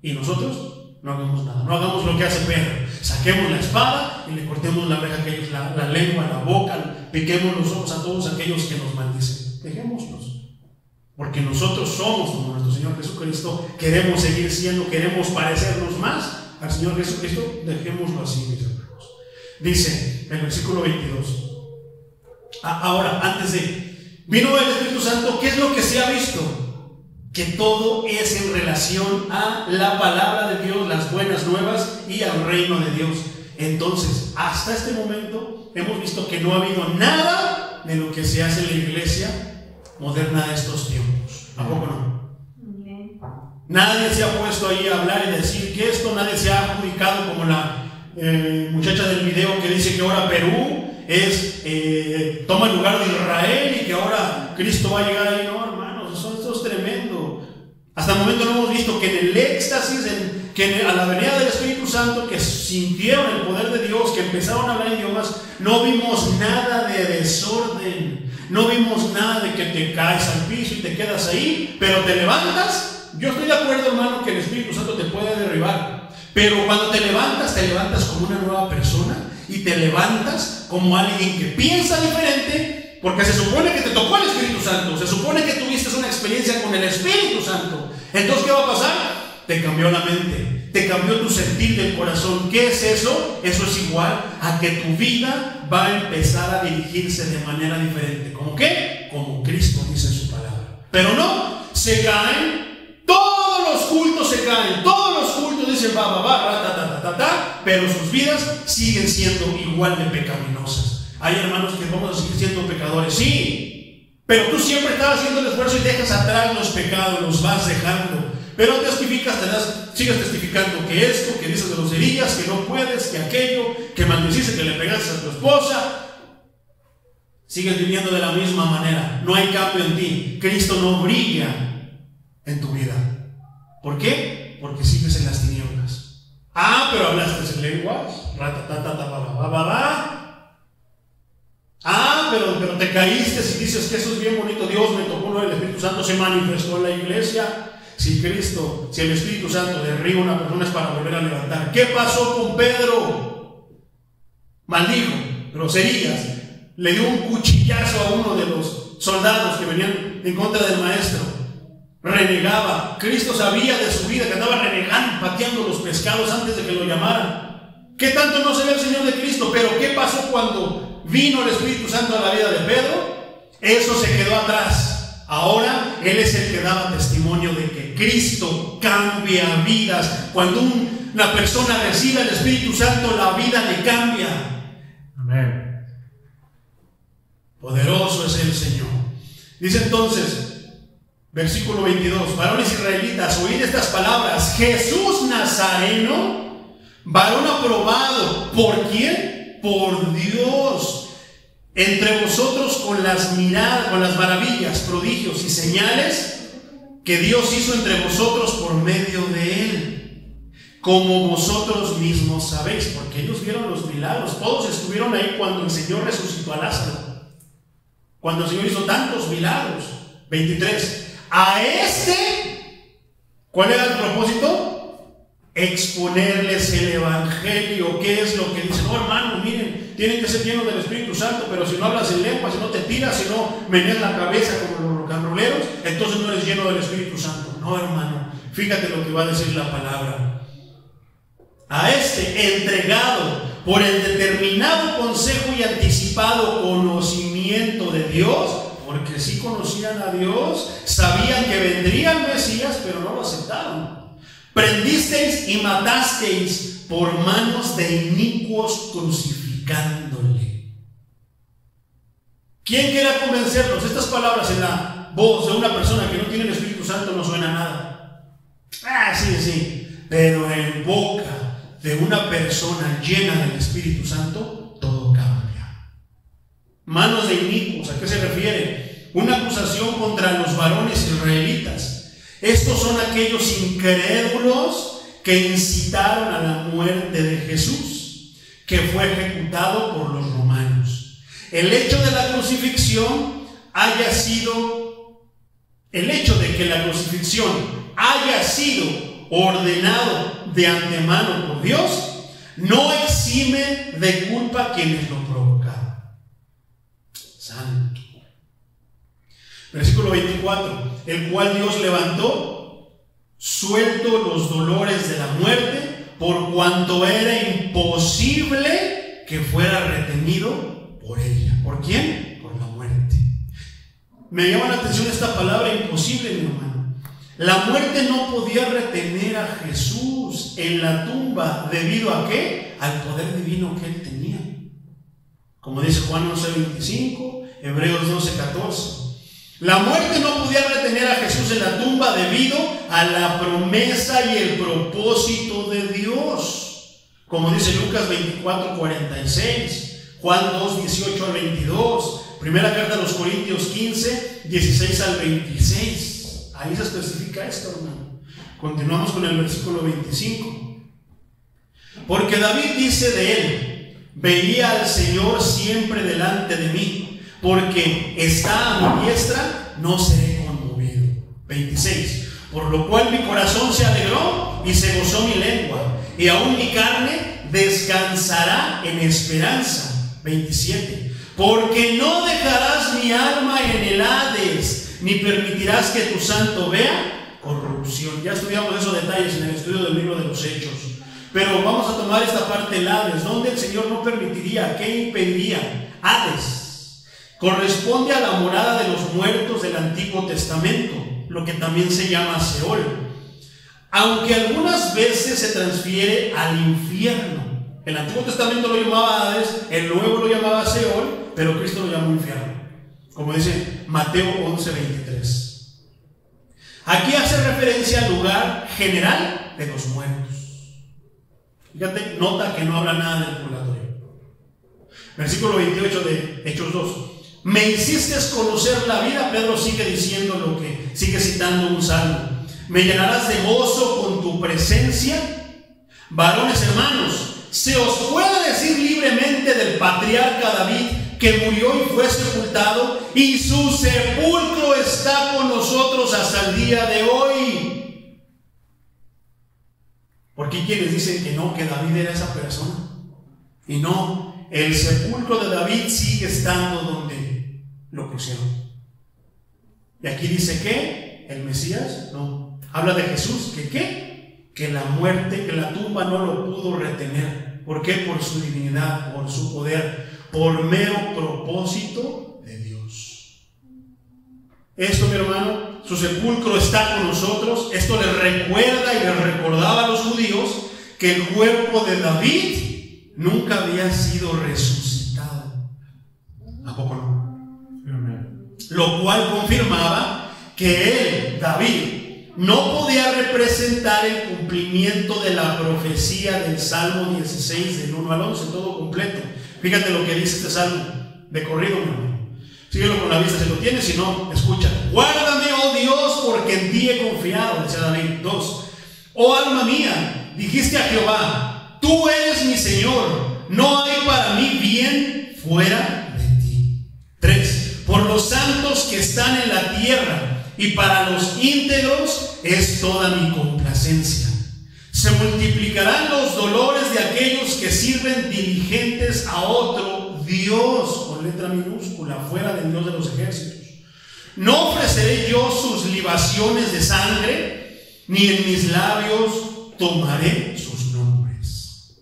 Y nosotros no hagamos nada, no hagamos lo que hace Pedro. Saquemos la espada y le cortemos la oreja a aquellos, la lengua, la boca, piquemos los ojos a todos aquellos que nos maldicen. Dejémoslos. Porque nosotros somos como nuestro Señor Jesucristo, queremos seguir siendo, queremos parecernos más al Señor Jesucristo, dejémoslo así, mis hermanos. Dice el versículo 22. Ahora, antes de... Vino el Espíritu Santo, ¿qué es lo que se ha visto? Que todo es en relación a la palabra de Dios, las buenas nuevas y al reino de Dios. Entonces, hasta este momento, hemos visto que no ha habido nada de lo que se hace en la iglesia moderna de estos tiempos. ¿A poco no? Nadie se ha puesto ahí a hablar y decir que esto, nadie se ha adjudicado como la muchacha del video que dice que ahora Perú toma el lugar de Israel y que ahora Cristo va a llegar ahí. No, hermanos, esto es tremendo. Hasta el momento no hemos visto que en el éxtasis, a la venida del Espíritu Santo, que sintieron el poder de Dios, que empezaron a hablar idiomas, no vimos nada de desorden. No vimos nada de que te caes al piso y te quedas ahí, pero te levantas. Yo estoy de acuerdo, hermano, que el Espíritu Santo te puede derribar, pero cuando te levantas como una nueva persona y te levantas como alguien que piensa diferente, porque se supone que te tocó el Espíritu Santo, se supone que tuviste una experiencia con el Espíritu Santo. Entonces, ¿qué va a pasar? Te cambió la mente, te cambió tu sentir del corazón. ¿Qué es eso? Eso es igual a que tu vida va a empezar a dirigirse de manera diferente. ¿Cómo qué? Como Cristo dice en su palabra. Pero no, se caen, todos los cultos se caen, todos los cultos dicen pero sus vidas siguen siendo igual de pecaminosas. Hay hermanos que vamos a seguir siendo pecadores, sí, pero tú siempre estás haciendo el esfuerzo y dejas atrás los pecados, los vas dejando. Pero testificas, sigues testificando que esto, que dices groserías, que no puedes, que aquello, que maldiciste, que le pegaste a tu esposa. Sigues viviendo de la misma manera. No hay cambio en ti. Cristo no brilla en tu vida. ¿Por qué? Porque sigues en las tinieblas. Pero hablaste en lenguas. Pero te caíste y dices que eso es bien bonito. Dios me tocó, el Espíritu Santo se manifestó en la iglesia. Si el Espíritu Santo derriba a una persona es para volver a levantar. ¿Qué pasó con Pedro? Maldijo, groserías, le dio un cuchillazo a uno de los soldados que venían en contra del maestro. Renegaba. Cristo sabía de su vida que andaba renegando, pateando los pescados antes de que lo llamaran. ¿Qué tanto no se ve el Señor de Cristo? Pero ¿qué pasó cuando vino el Espíritu Santo a la vida de Pedro? Eso se quedó atrás. Ahora Él es el que daba testimonio de que Cristo cambia vidas. Cuando una persona recibe el Espíritu Santo, la vida le cambia. Amén. Poderoso es el Señor. Dice entonces, versículo 22, varones israelitas, oíd estas palabras: Jesús Nazareno, varón aprobado, ¿por quién? Por Dios, entre vosotros con las miradas, con las maravillas, prodigios y señales que Dios hizo entre vosotros por medio de Él, como vosotros mismos sabéis, porque ellos vieron los milagros. Todos estuvieron ahí cuando el Señor resucitó a Lázaro, cuando el Señor hizo tantos milagros. 23, a este, ¿cuál era el propósito? Exponerles el Evangelio. ¿Qué es lo que dicen? No, hermano, miren, tienen que ser llenos del Espíritu Santo, pero si no hablas en lengua, si no te tiras, si no meneas la cabeza como los rocanroleros, entonces no eres lleno del Espíritu Santo. No, hermano, fíjate lo que va a decir la palabra. A este, entregado por el determinado consejo y anticipado conocimiento de Dios, porque sí conocían a Dios, sabían que vendría el Mesías, pero no lo aceptaron. Prendisteis y matasteis por manos de inicuos, crucificándole. ¿Quién quiera convencernos? Estas palabras en la voz de una persona que no tiene el Espíritu Santo no suena nada. Sí, pero en boca de una persona llena del Espíritu Santo, todo cambia. Manos de inicuos, ¿a qué se refiere? Una acusación contra los varones israelitas. Estos son aquellos incrédulos que incitaron a la muerte de Jesús, que fue ejecutado por los romanos. El hecho de la crucifixión haya sido, el hecho de que la crucifixión haya sido ordenado de antemano por Dios, no exime de culpa a quienes lo provocaron. Santo. Versículo 24, el cual Dios levantó, suelto los dolores de la muerte, por cuanto era imposible que fuera retenido por ella. ¿Por quién? Por la muerte. Me llama la atención esta palabra imposible, mi hermano. La muerte no podía retener a Jesús en la tumba. ¿Debido a qué? Al poder divino que Él tenía. Como dice Juan 11:25, Hebreos 12:14. La muerte no podía retener a Jesús en la tumba debido a la promesa y el propósito de Dios. Como dice Lucas 24:46, Juan 2:18-22, primera carta a los Corintios 15:16-26. Ahí se especifica esto, hermano. Continuamos con el versículo 25. Porque David dice de él: veía al Señor siempre delante de mí, porque está a mi diestra, no seré conmovido. 26. Por lo cual mi corazón se alegró y se gozó mi lengua, y aún mi carne descansará en esperanza. 27. Porque no dejarás mi alma en el Hades, ni permitirás que tu santo vea corrupción. Ya estudiamos esos detalles en el estudio del libro de los Hechos, pero vamos a tomar esta parte del Hades, donde el Señor no permitiría, ¿qué impediría? Hades corresponde a la morada de los muertos del Antiguo Testamento, lo que también se llama Seol, aunque algunas veces se transfiere al infierno. El Antiguo Testamento lo llamaba Hades, el Nuevo lo llamaba Seol, pero Cristo lo llamó infierno, como dice Mateo 11:23. Aquí hace referencia al lugar general de los muertos. Fíjate, nota que no habla nada del purgatorio. Versículo 28 de Hechos 2. Me hiciste conocer la vida. Pedro sigue diciendo lo que sigue citando un salmo. Me llenarás de gozo con tu presencia. Varones hermanos, se os puede decir libremente del patriarca David, que murió y fue sepultado, y su sepulcro está con nosotros hasta el día de hoy. Porque hay quienes dicen que no, que David era esa persona. Y no, el sepulcro de David sigue estando donde lo pusieron. Y aquí dice que el Mesías, no, habla de Jesús, que ¿qué? Que la muerte, que la tumba no lo pudo retener. ¿Por qué? Por su divinidad, por su poder, por mero propósito de Dios. Esto, mi hermano, su sepulcro está con nosotros. Esto les recuerda y les recordaba a los judíos que el cuerpo de David nunca había sido resucitado. ¿A poco no? Lo cual confirmaba que él, David, no podía representar el cumplimiento de la profecía del Salmo 16, del 1 al 11, todo completo. Fíjate lo que dice este salmo, de corrido, mi hermano. Síguelo con la vista si lo tienes, si no, escucha. Guárdame, oh Dios, porque en ti he confiado, decía David. 2. Oh alma mía, dijiste a Jehová, tú eres mi Señor, no hay para mí bien fuera de ti. 3. Por los santos que están en la tierra y para los íntegros es toda mi complacencia. Se multiplicarán los dolores de aquellos que sirven diligentes a otro Dios, con letra minúscula, fuera del Dios de los ejércitos. No ofreceré yo sus libaciones de sangre, ni en mis labios tomaré sus nombres.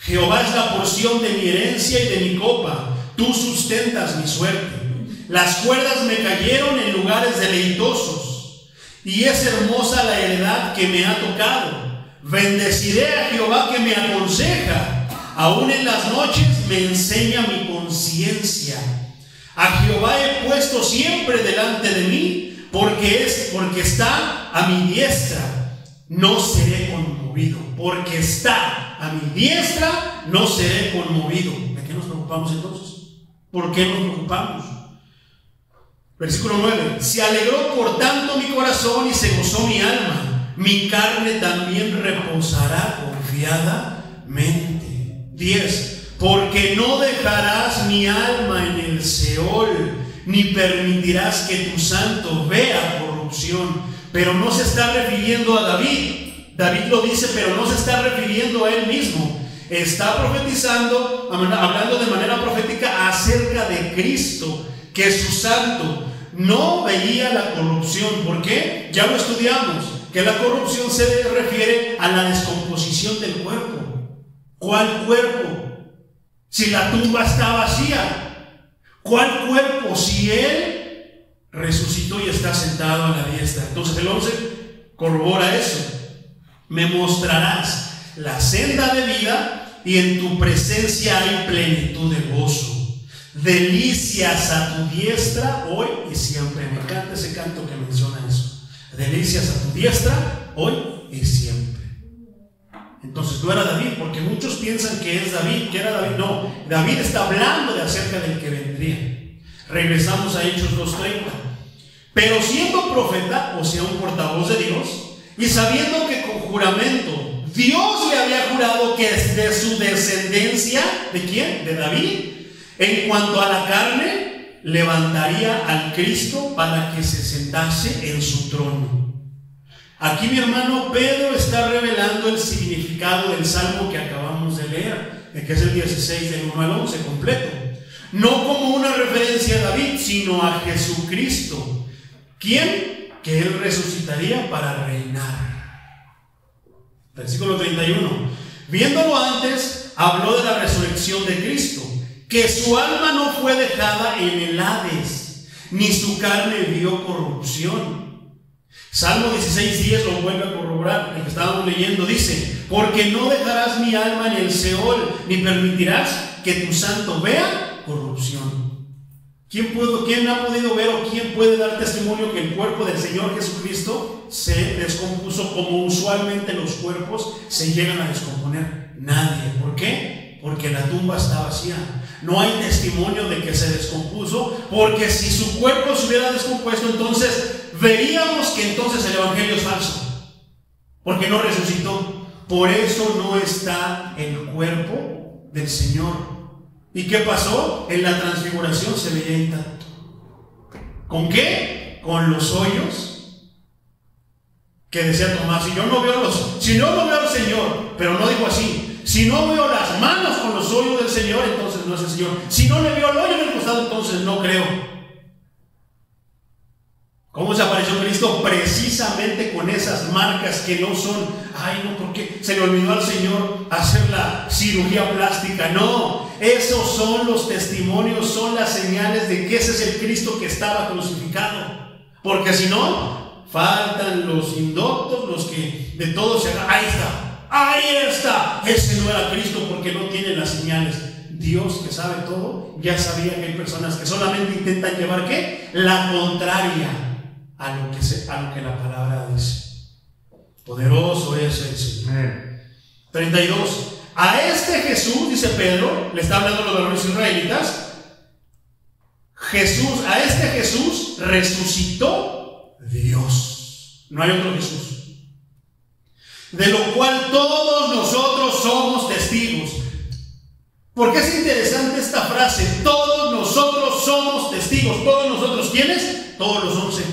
Jehová es la porción de mi herencia y de mi copa. Tú sustentas mi suerte. Las cuerdas me cayeron en lugares deleitosos, y es hermosa la heredad que me ha tocado. Bendeciré a Jehová que me aconseja. Aún en las noches me enseña mi conciencia. A Jehová he puesto siempre delante de mí, porque está a mi diestra, no seré conmovido. Porque está a mi diestra, no seré conmovido. ¿De qué nos preocupamos entonces? ¿Por qué nos preocupamos? Versículo 9. Se alegró por tanto mi corazón y se gozó mi alma. Mi carne también reposará confiadamente. 10. Porque no dejarás mi alma en el Seol, ni permitirás que tu santo vea corrupción. Pero no se está refiriendo a David. David lo dice, pero no se está refiriendo a él mismo. Está profetizando, hablando de manera profética acerca de Cristo, que su santo no veía la corrupción. ¿Por qué? Ya lo estudiamos, que la corrupción se refiere a la descomposición del cuerpo. ¿Cuál cuerpo? Si la tumba está vacía. ¿Cuál cuerpo? Si Él resucitó y está sentado a la diestra. Entonces el 11 corrobora eso. Me mostrarás la senda de vida, y en tu presencia hay plenitud de gozo. Delicias a tu diestra hoy y siempre. Me encanta ese canto que menciona eso. Delicias a tu diestra hoy y siempre. Entonces no era David, porque muchos piensan que es David, que era David. No, David está hablando de acerca del que vendría. Regresamos a Hechos 2:30. Pero siendo profeta, o sea un portavoz de Dios, y sabiendo que con juramento Dios le había jurado que es de su descendencia, ¿de quién? De David. En cuanto a la carne, levantaría al Cristo para que se sentase en su trono. Aquí, mi hermano, Pedro está revelando el significado del salmo que acabamos de leer, que es el 16 del 1 al 11 completo. No como una referencia a David, sino a Jesucristo. ¿Quién? Que Él resucitaría para reinar. Versículo 31. Viéndolo antes, habló de la resurrección de Cristo, que su alma no fue dejada en el Hades, ni su carne vio corrupción. Salmo 16:10 lo vuelve a corroborar, el que estábamos leyendo, dice: porque no dejarás mi alma en el Seol, ni permitirás que tu santo vea corrupción. ¿Quién ha podido ver o quién puede dar testimonio que el cuerpo del Señor Jesucristo se descompuso como usualmente los cuerpos se llegan a descomponer? Nadie. ¿Por qué? Porque la tumba está vacía. No hay testimonio de que se descompuso, porque si su cuerpo se hubiera descompuesto, entonces veríamos que entonces el evangelio es falso, porque no resucitó. Por eso no está el cuerpo del Señor. ¿Y qué pasó? En la transfiguración se veía intacto. ¿Con qué? Con los hoyos que decía Tomás: si no veo al Señor, pero no dijo así, si no veo las manos con los hoyos del Señor, entonces no es el Señor. Si no le veo el hoyo en el costado, entonces no creo. ¿Cómo se apareció Cristo? Precisamente con esas marcas que no son, ay no, porque se le olvidó al Señor hacer la cirugía plástica. No, esos son los testimonios, son las señales de que ese es el Cristo que estaba crucificado. Porque si no, faltan los indoctos, los que de todo se hagan. Ahí está, ese no era Cristo porque no tiene las señales. Dios, que sabe todo, ya sabía que hay personas que solamente intentan llevar ¿qué? La contraria a lo que la palabra dice. Poderoso es el Señor. 32. A este Jesús, dice Pedro, le está hablando a los varones israelitas, a este Jesús resucitó Dios. No hay otro Jesús. De lo cual todos nosotros somos testigos. ¿Por qué es interesante esta frase? Todos nosotros somos testigos. ¿Todos nosotros quiénes? Todos los 11.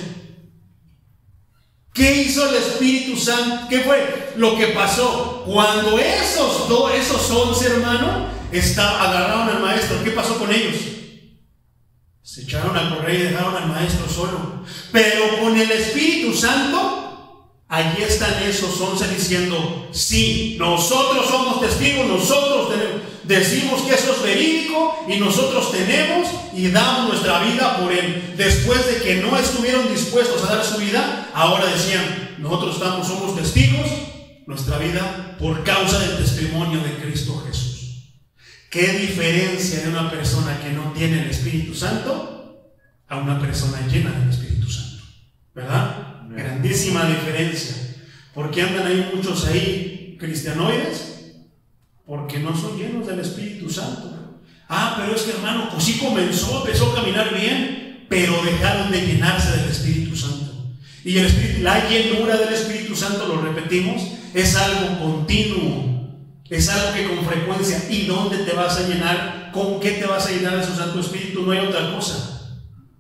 ¿Qué hizo el Espíritu Santo? ¿Qué fue lo que pasó? Cuando esos 11 hermanos agarraron al maestro, ¿qué pasó con ellos? Se echaron a correr y dejaron al maestro solo. Pero con el Espíritu Santo, allí están esos 11 diciendo, sí, nosotros somos testigos, nosotros decimos que eso es verídico y nosotros tenemos y damos nuestra vida por él. Después de que no estuvieron dispuestos a dar su vida, ahora decían, nosotros somos testigos, nuestra vida por causa del testimonio de Cristo Jesús. ¿Qué diferencia de una persona que no tiene el Espíritu Santo a una persona llena del Espíritu Santo? ¿Verdad? Grandísima diferencia. ¿Por qué andan ahí muchos ahí cristianoides? Porque no son llenos del Espíritu Santo. Pero es que hermano, pues sí empezó a caminar bien, pero dejaron de llenarse del Espíritu Santo. Y la llenura del Espíritu Santo, lo repetimos, es algo continuo, es algo que con frecuencia. ¿Y dónde te vas a llenar? ¿Con qué te vas a llenar de su Santo Espíritu? No hay otra cosa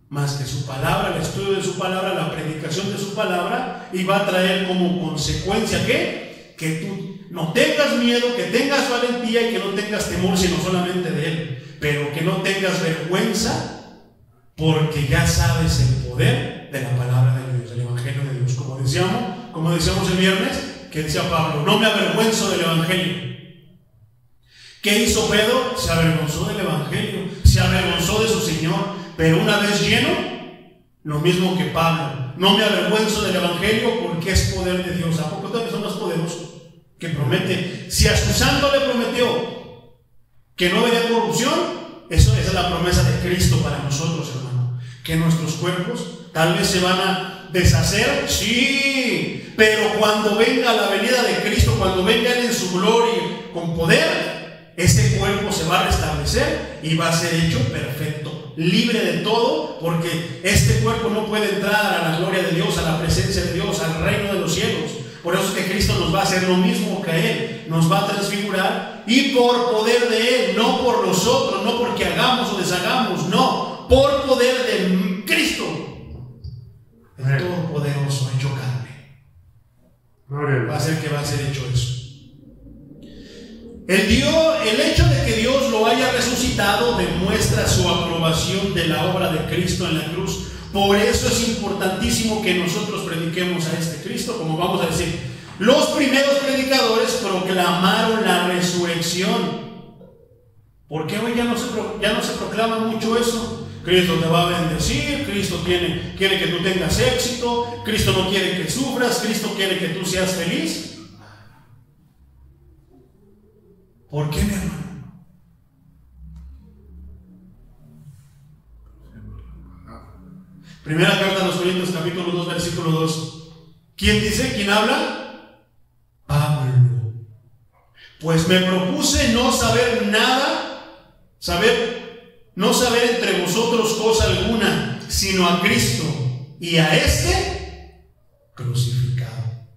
más que su palabra, el estudio de su palabra, la predicación de su palabra, y va a traer como consecuencia que tú no tengas miedo, que tengas valentía y que no tengas temor, sino solamente de Él, pero que no tengas vergüenza, porque ya sabes el poder de la palabra de Dios, del Evangelio de Dios. Como decíamos el viernes, que decía Pablo, no me avergüenzo del Evangelio. ¿Qué hizo Pedro? Se avergonzó del Evangelio, se avergonzó de su Señor, pero una vez lleno, lo mismo que Pablo, no me avergüenzo del Evangelio porque es poder de Dios. ¿A poco también son más poderosos? Que promete, si a su santo le prometió que no vería corrupción, esa es la promesa de Cristo para nosotros, hermano. Que nuestros cuerpos tal vez se van a deshacer, sí, pero cuando venga la venida de Cristo, cuando venga Él en su gloria con poder, ese cuerpo se va a restablecer y va a ser hecho perfecto, libre de todo, porque este cuerpo no puede entrar a la gloria de Dios, a la presencia de Dios, al reino de los cielos. Por eso es que Cristo nos va a hacer lo mismo que a Él, nos va a transfigurar, y por poder de Él, no por nosotros, no porque hagamos o deshagamos, no, por poder de Cristo, el Todopoderoso hecho carne. Va a ser que va a ser hecho eso. El hecho de que Dios lo haya resucitado demuestra su aprobación de la obra de Cristo en la cruz. Por eso es importantísimo que nosotros prediquemos a este Cristo, como vamos a decir. Los primeros predicadores proclamaron la resurrección. ¿Por qué hoy ya no se proclama mucho eso? Cristo te va a bendecir, Cristo quiere que tú tengas éxito, Cristo no quiere que sufras, Cristo quiere que tú seas feliz. ¿Por qué, mi hermano? Primera carta a los Corintios, capítulo 2, versículo 2. ¿Quién dice? ¿Quién habla? Pablo. Pues me propuse no saber nada, no saber entre vosotros cosa alguna, sino a Cristo y a este crucificado.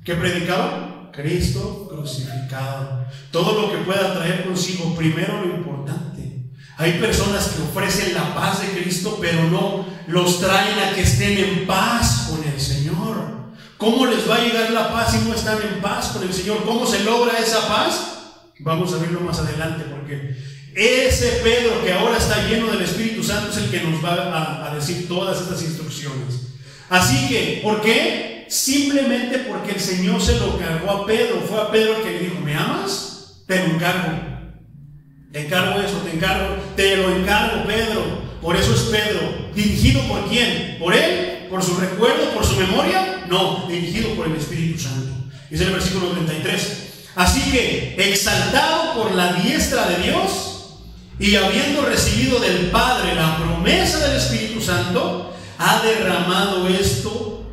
¿Qué predicaba? Cristo crucificado. Todo lo que pueda traer consigo, primero lo importante. Hay personas que ofrecen la paz de Cristo, pero no los traen a que estén en paz con el Señor. ¿Cómo les va a llegar la paz si no están en paz con el Señor? ¿Cómo se logra esa paz? Vamos a verlo más adelante, porque ese Pedro que ahora está lleno del Espíritu Santo es el que nos va a decir todas estas instrucciones. Así que, ¿por qué? Simplemente porque el Señor se lo cargó a Pedro. Fue a Pedro el que le dijo: ¿me amas? Te lo encargo. Te encargo eso, te lo encargo, Pedro. Por eso es Pedro. ¿Dirigido por quién? ¿Por él? ¿Por su recuerdo? ¿Por su memoria? No, dirigido por el Espíritu Santo. Dice el versículo 33. Así que, exaltado por la diestra de Dios y habiendo recibido del Padre la promesa del Espíritu Santo, ha derramado esto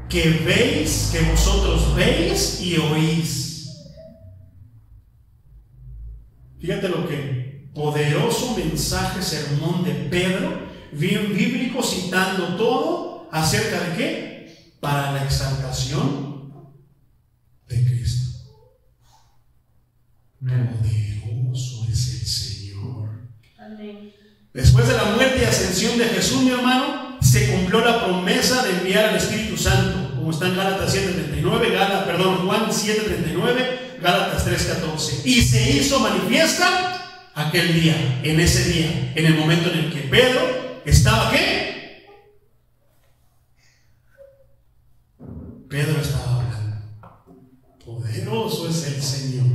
que veis, que vosotros veis y oís. Fíjate lo que poderoso mensaje, sermón de Pedro, bien bíblico, citando todo acerca de qué, para la exaltación de Cristo. Poderoso es el Señor. Amén. Después de la muerte y ascensión de Jesús, mi hermano, se cumplió la promesa de enviar al Espíritu Santo, como está en Gálatas 7:39, Juan 7:39, Gálatas 3:14. Y se hizo manifiesta aquel día, en ese día, en el momento en el que Pedro estaba, ¿qué? Pedro estaba hablando. Poderoso es el Señor.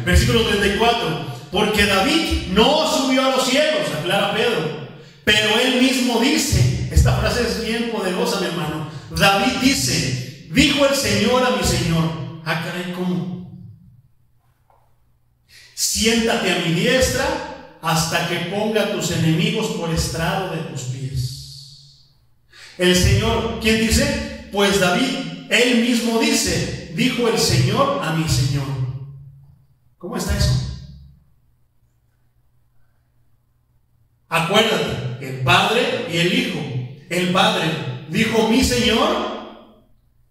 Versículo 34. Porque David no subió a los cielos, aclara Pedro, pero él mismo dice, esta frase es bien poderosa, mi hermano. David dice: dijo el Señor a mi Señor. Ah, caray, ¿cómo? Siéntate a mi diestra hasta que ponga a tus enemigos por estrado de tus pies. El Señor, ¿quién dice? Pues David, él mismo dice: dijo el Señor a mi Señor. ¿Cómo está eso? Acuérdate, el Padre y el Hijo. El Padre dijo: mi Señor.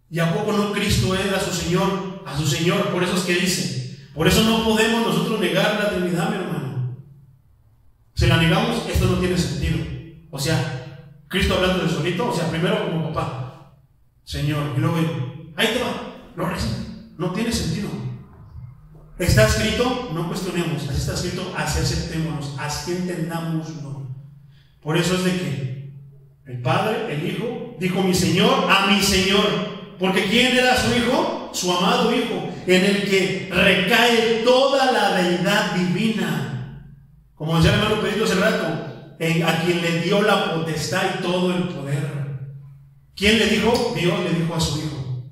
¿Y a poco no Cristo era su Señor? A su Señor. Por eso es que dice. Por eso no podemos nosotros negar la Trinidad, mi hermano. Si la negamos, esto no tiene sentido. O sea, Cristo hablando de solito, o sea, primero como papá, Señor, y luego ahí te va, lo recibe. No tiene sentido. Está escrito, no cuestionemos. Así está escrito, así aceptémonos, así entendámoslo. Por eso es de que el Padre, el Hijo, dijo: mi Señor a mi Señor. Porque ¿quién era su Hijo? Su amado Hijo, en el que recae toda la deidad divina. Como decía el hermano Pedro hace rato, a quien le dio la potestad y todo el poder. ¿Quién le dijo? Dios le dijo a su Hijo.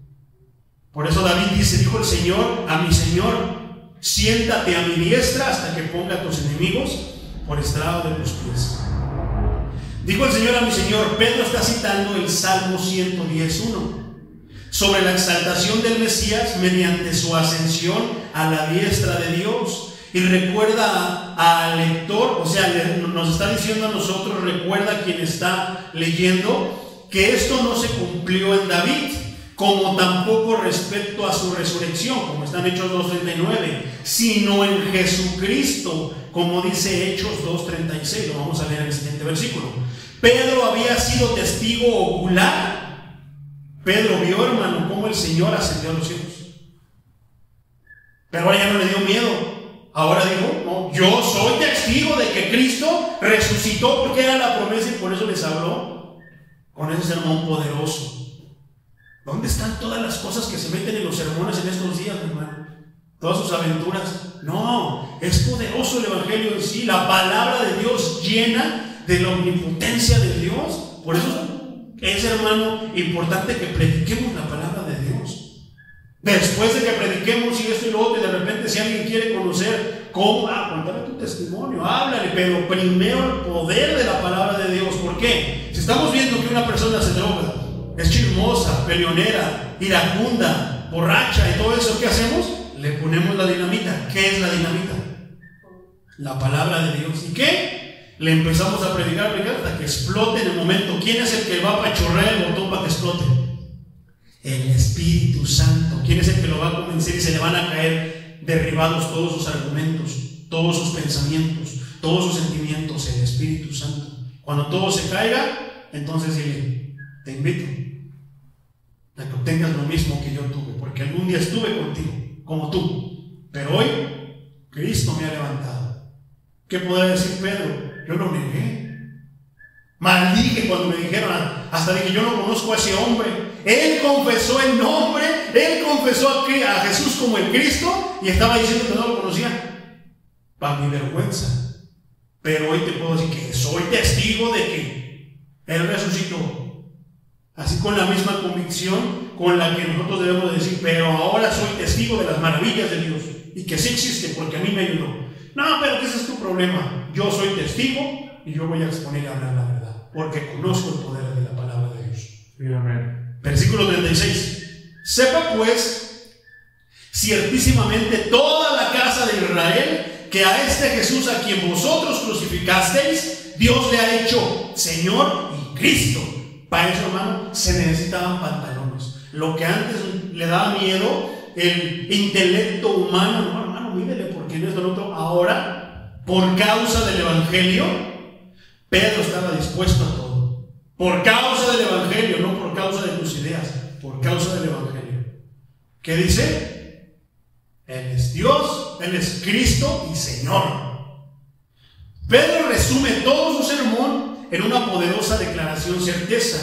Por eso David dice: dijo el Señor a mi Señor: siéntate a mi diestra hasta que ponga a tus enemigos por estrado de tus pies. Dijo el Señor a mi Señor. Pedro está citando el Salmo 110:1 sobre la exaltación del Mesías mediante su ascensión a la diestra de Dios. Y recuerda al lector, o sea, nos está diciendo a nosotros, recuerda a quien está leyendo, que esto no se cumplió en David, como tampoco respecto a su resurrección, como está en Hechos 2:39, sino en Jesucristo, como dice Hechos 2:36. Lo vamos a leer en el siguiente versículo. Pedro había sido testigo ocular. Pedro vio, hermano, cómo el Señor ascendió a los cielos. Pero ahora ya no le dio miedo. Ahora dijo: no, yo soy testigo de que Cristo resucitó, porque era la promesa, y por eso les habló con ese sermón poderoso. ¿Dónde están todas las cosas que se meten en los sermones en estos días, hermano? Todas sus aventuras. No, es poderoso el Evangelio en sí, la palabra de Dios llena de la omnipotencia de Dios. Por eso es, hermano, importante que prediquemos la palabra de Dios. Después de que prediquemos y esto y lo otro, y de repente si alguien quiere conocer cómo, cuéntame tu testimonio, háblale, pero primero el poder de la palabra de Dios. ¿Por qué? Si estamos viendo que una persona se droga, es chismosa, peleonera, iracunda, borracha y todo eso, ¿qué hacemos? Le ponemos la dinamita. ¿Qué es la dinamita? La palabra de Dios. ¿Y qué? Le empezamos a predicar hasta que explote en el momento. ¿Quién es el que va a apachurrar el botón para que explote? El Espíritu Santo. ¿Quién es el que lo va a convencer y se le van a caer derribados todos sus argumentos, todos sus pensamientos, todos sus sentimientos? El Espíritu Santo. Cuando todo se caiga, entonces dile: te invito a que obtengas lo mismo que yo tuve, porque algún día estuve contigo, como tú, pero hoy Cristo me ha levantado. ¿Qué podrá decir Pedro? Yo lo negué. Maldije cuando me dijeron, hasta dije, yo no conozco a ese hombre. Él confesó el nombre, él confesó a Jesús como el Cristo y estaba diciendo que no lo conocía. Para mi vergüenza. Pero hoy te puedo decir que soy testigo de que Él resucitó. Así con la misma convicción con la que nosotros debemos decir, pero ahora soy testigo de las maravillas de Dios y que sí existe porque a mí me ayudó. No, pero ese es tu problema. Yo soy testigo y yo voy a exponer y hablar la verdad porque conozco el poder de la palabra de Dios. Sí, amén. Versículo 36. Sepa pues ciertísimamente toda la casa de Israel que a este Jesús a quien vosotros crucificasteis, Dios le ha hecho Señor y Cristo. Para eso, hermano, se necesitaban pantalones. Lo que antes le daba miedo, el intelecto humano, no, hermano, mírele, porque no es lo otro. Ahora, por causa del Evangelio, Pedro estaba dispuesto a todo. Por causa del Evangelio, no por causa de tus ideas, por causa del Evangelio. ¿Qué dice? Él es Dios, Él es Cristo y Señor. Pedro resume todo su sermón en una poderosa declaración certeza.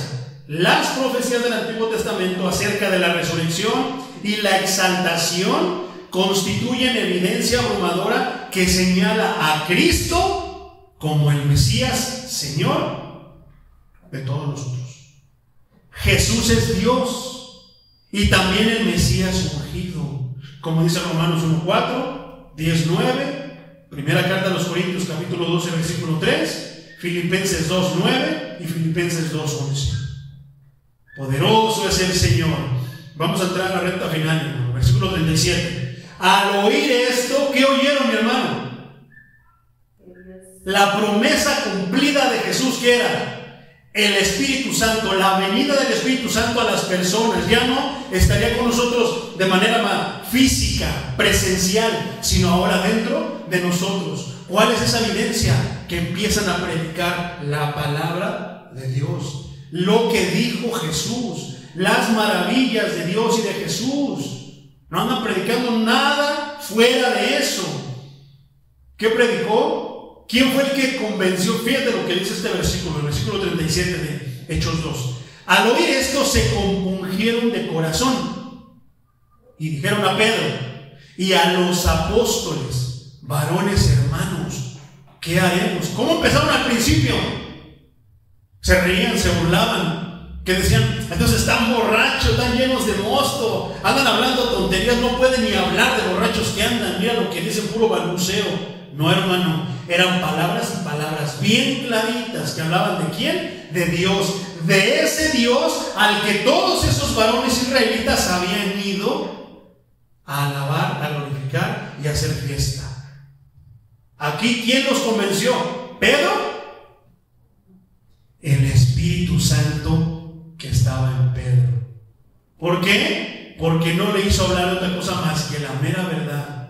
Las profecías del Antiguo Testamento acerca de la resurrección y la exaltación constituyen evidencia abrumadora que señala a Cristo como el Mesías, Señor de todos nosotros. Jesús es Dios y también el Mesías ungido, como dice Romanos 1:4, 10:9, primera carta a los Corintios capítulo 12 versículo 3, Filipenses 2:9 y Filipenses 2:11. Poderoso es el Señor. Vamos a entrar a la recta final, hermano. Versículo 37. Al oír esto, ¿qué oyeron, mi hermano? La promesa cumplida de Jesús, que era el Espíritu Santo, la venida del Espíritu Santo a las personas. Ya no estaría con nosotros de manera física, presencial, sino ahora dentro de nosotros. ¿Cuál es esa evidencia? Que empiezan a predicar la palabra de Dios, lo que dijo Jesús, las maravillas de Dios y de Jesús. No andan predicando nada fuera de eso. ¿Qué predicó? ¿Quién fue el que convenció? Fíjate lo que dice este versículo, el versículo 37 de Hechos 2. Al oír esto se compungieron de corazón y dijeron a Pedro y a los apóstoles: varones hermanos, ¿qué haremos? ¿Cómo empezaron al principio? Se reían, se burlaban, que decían: entonces están borrachos, están llenos de mosto, andan hablando tonterías, no pueden ni hablar de borrachos que andan, mira lo que dicen, puro balbuceo. No, hermano, eran palabras y palabras bien claritas que hablaban ¿de quién? De Dios, de ese Dios al que todos esos varones israelitas habían ido a alabar, a glorificar y a hacer fiesta. Aquí, ¿quién los convenció? ¿Pedro? El Espíritu Santo que estaba en Pedro. ¿Por qué? Porque no le hizo hablar de otra cosa más que la mera verdad.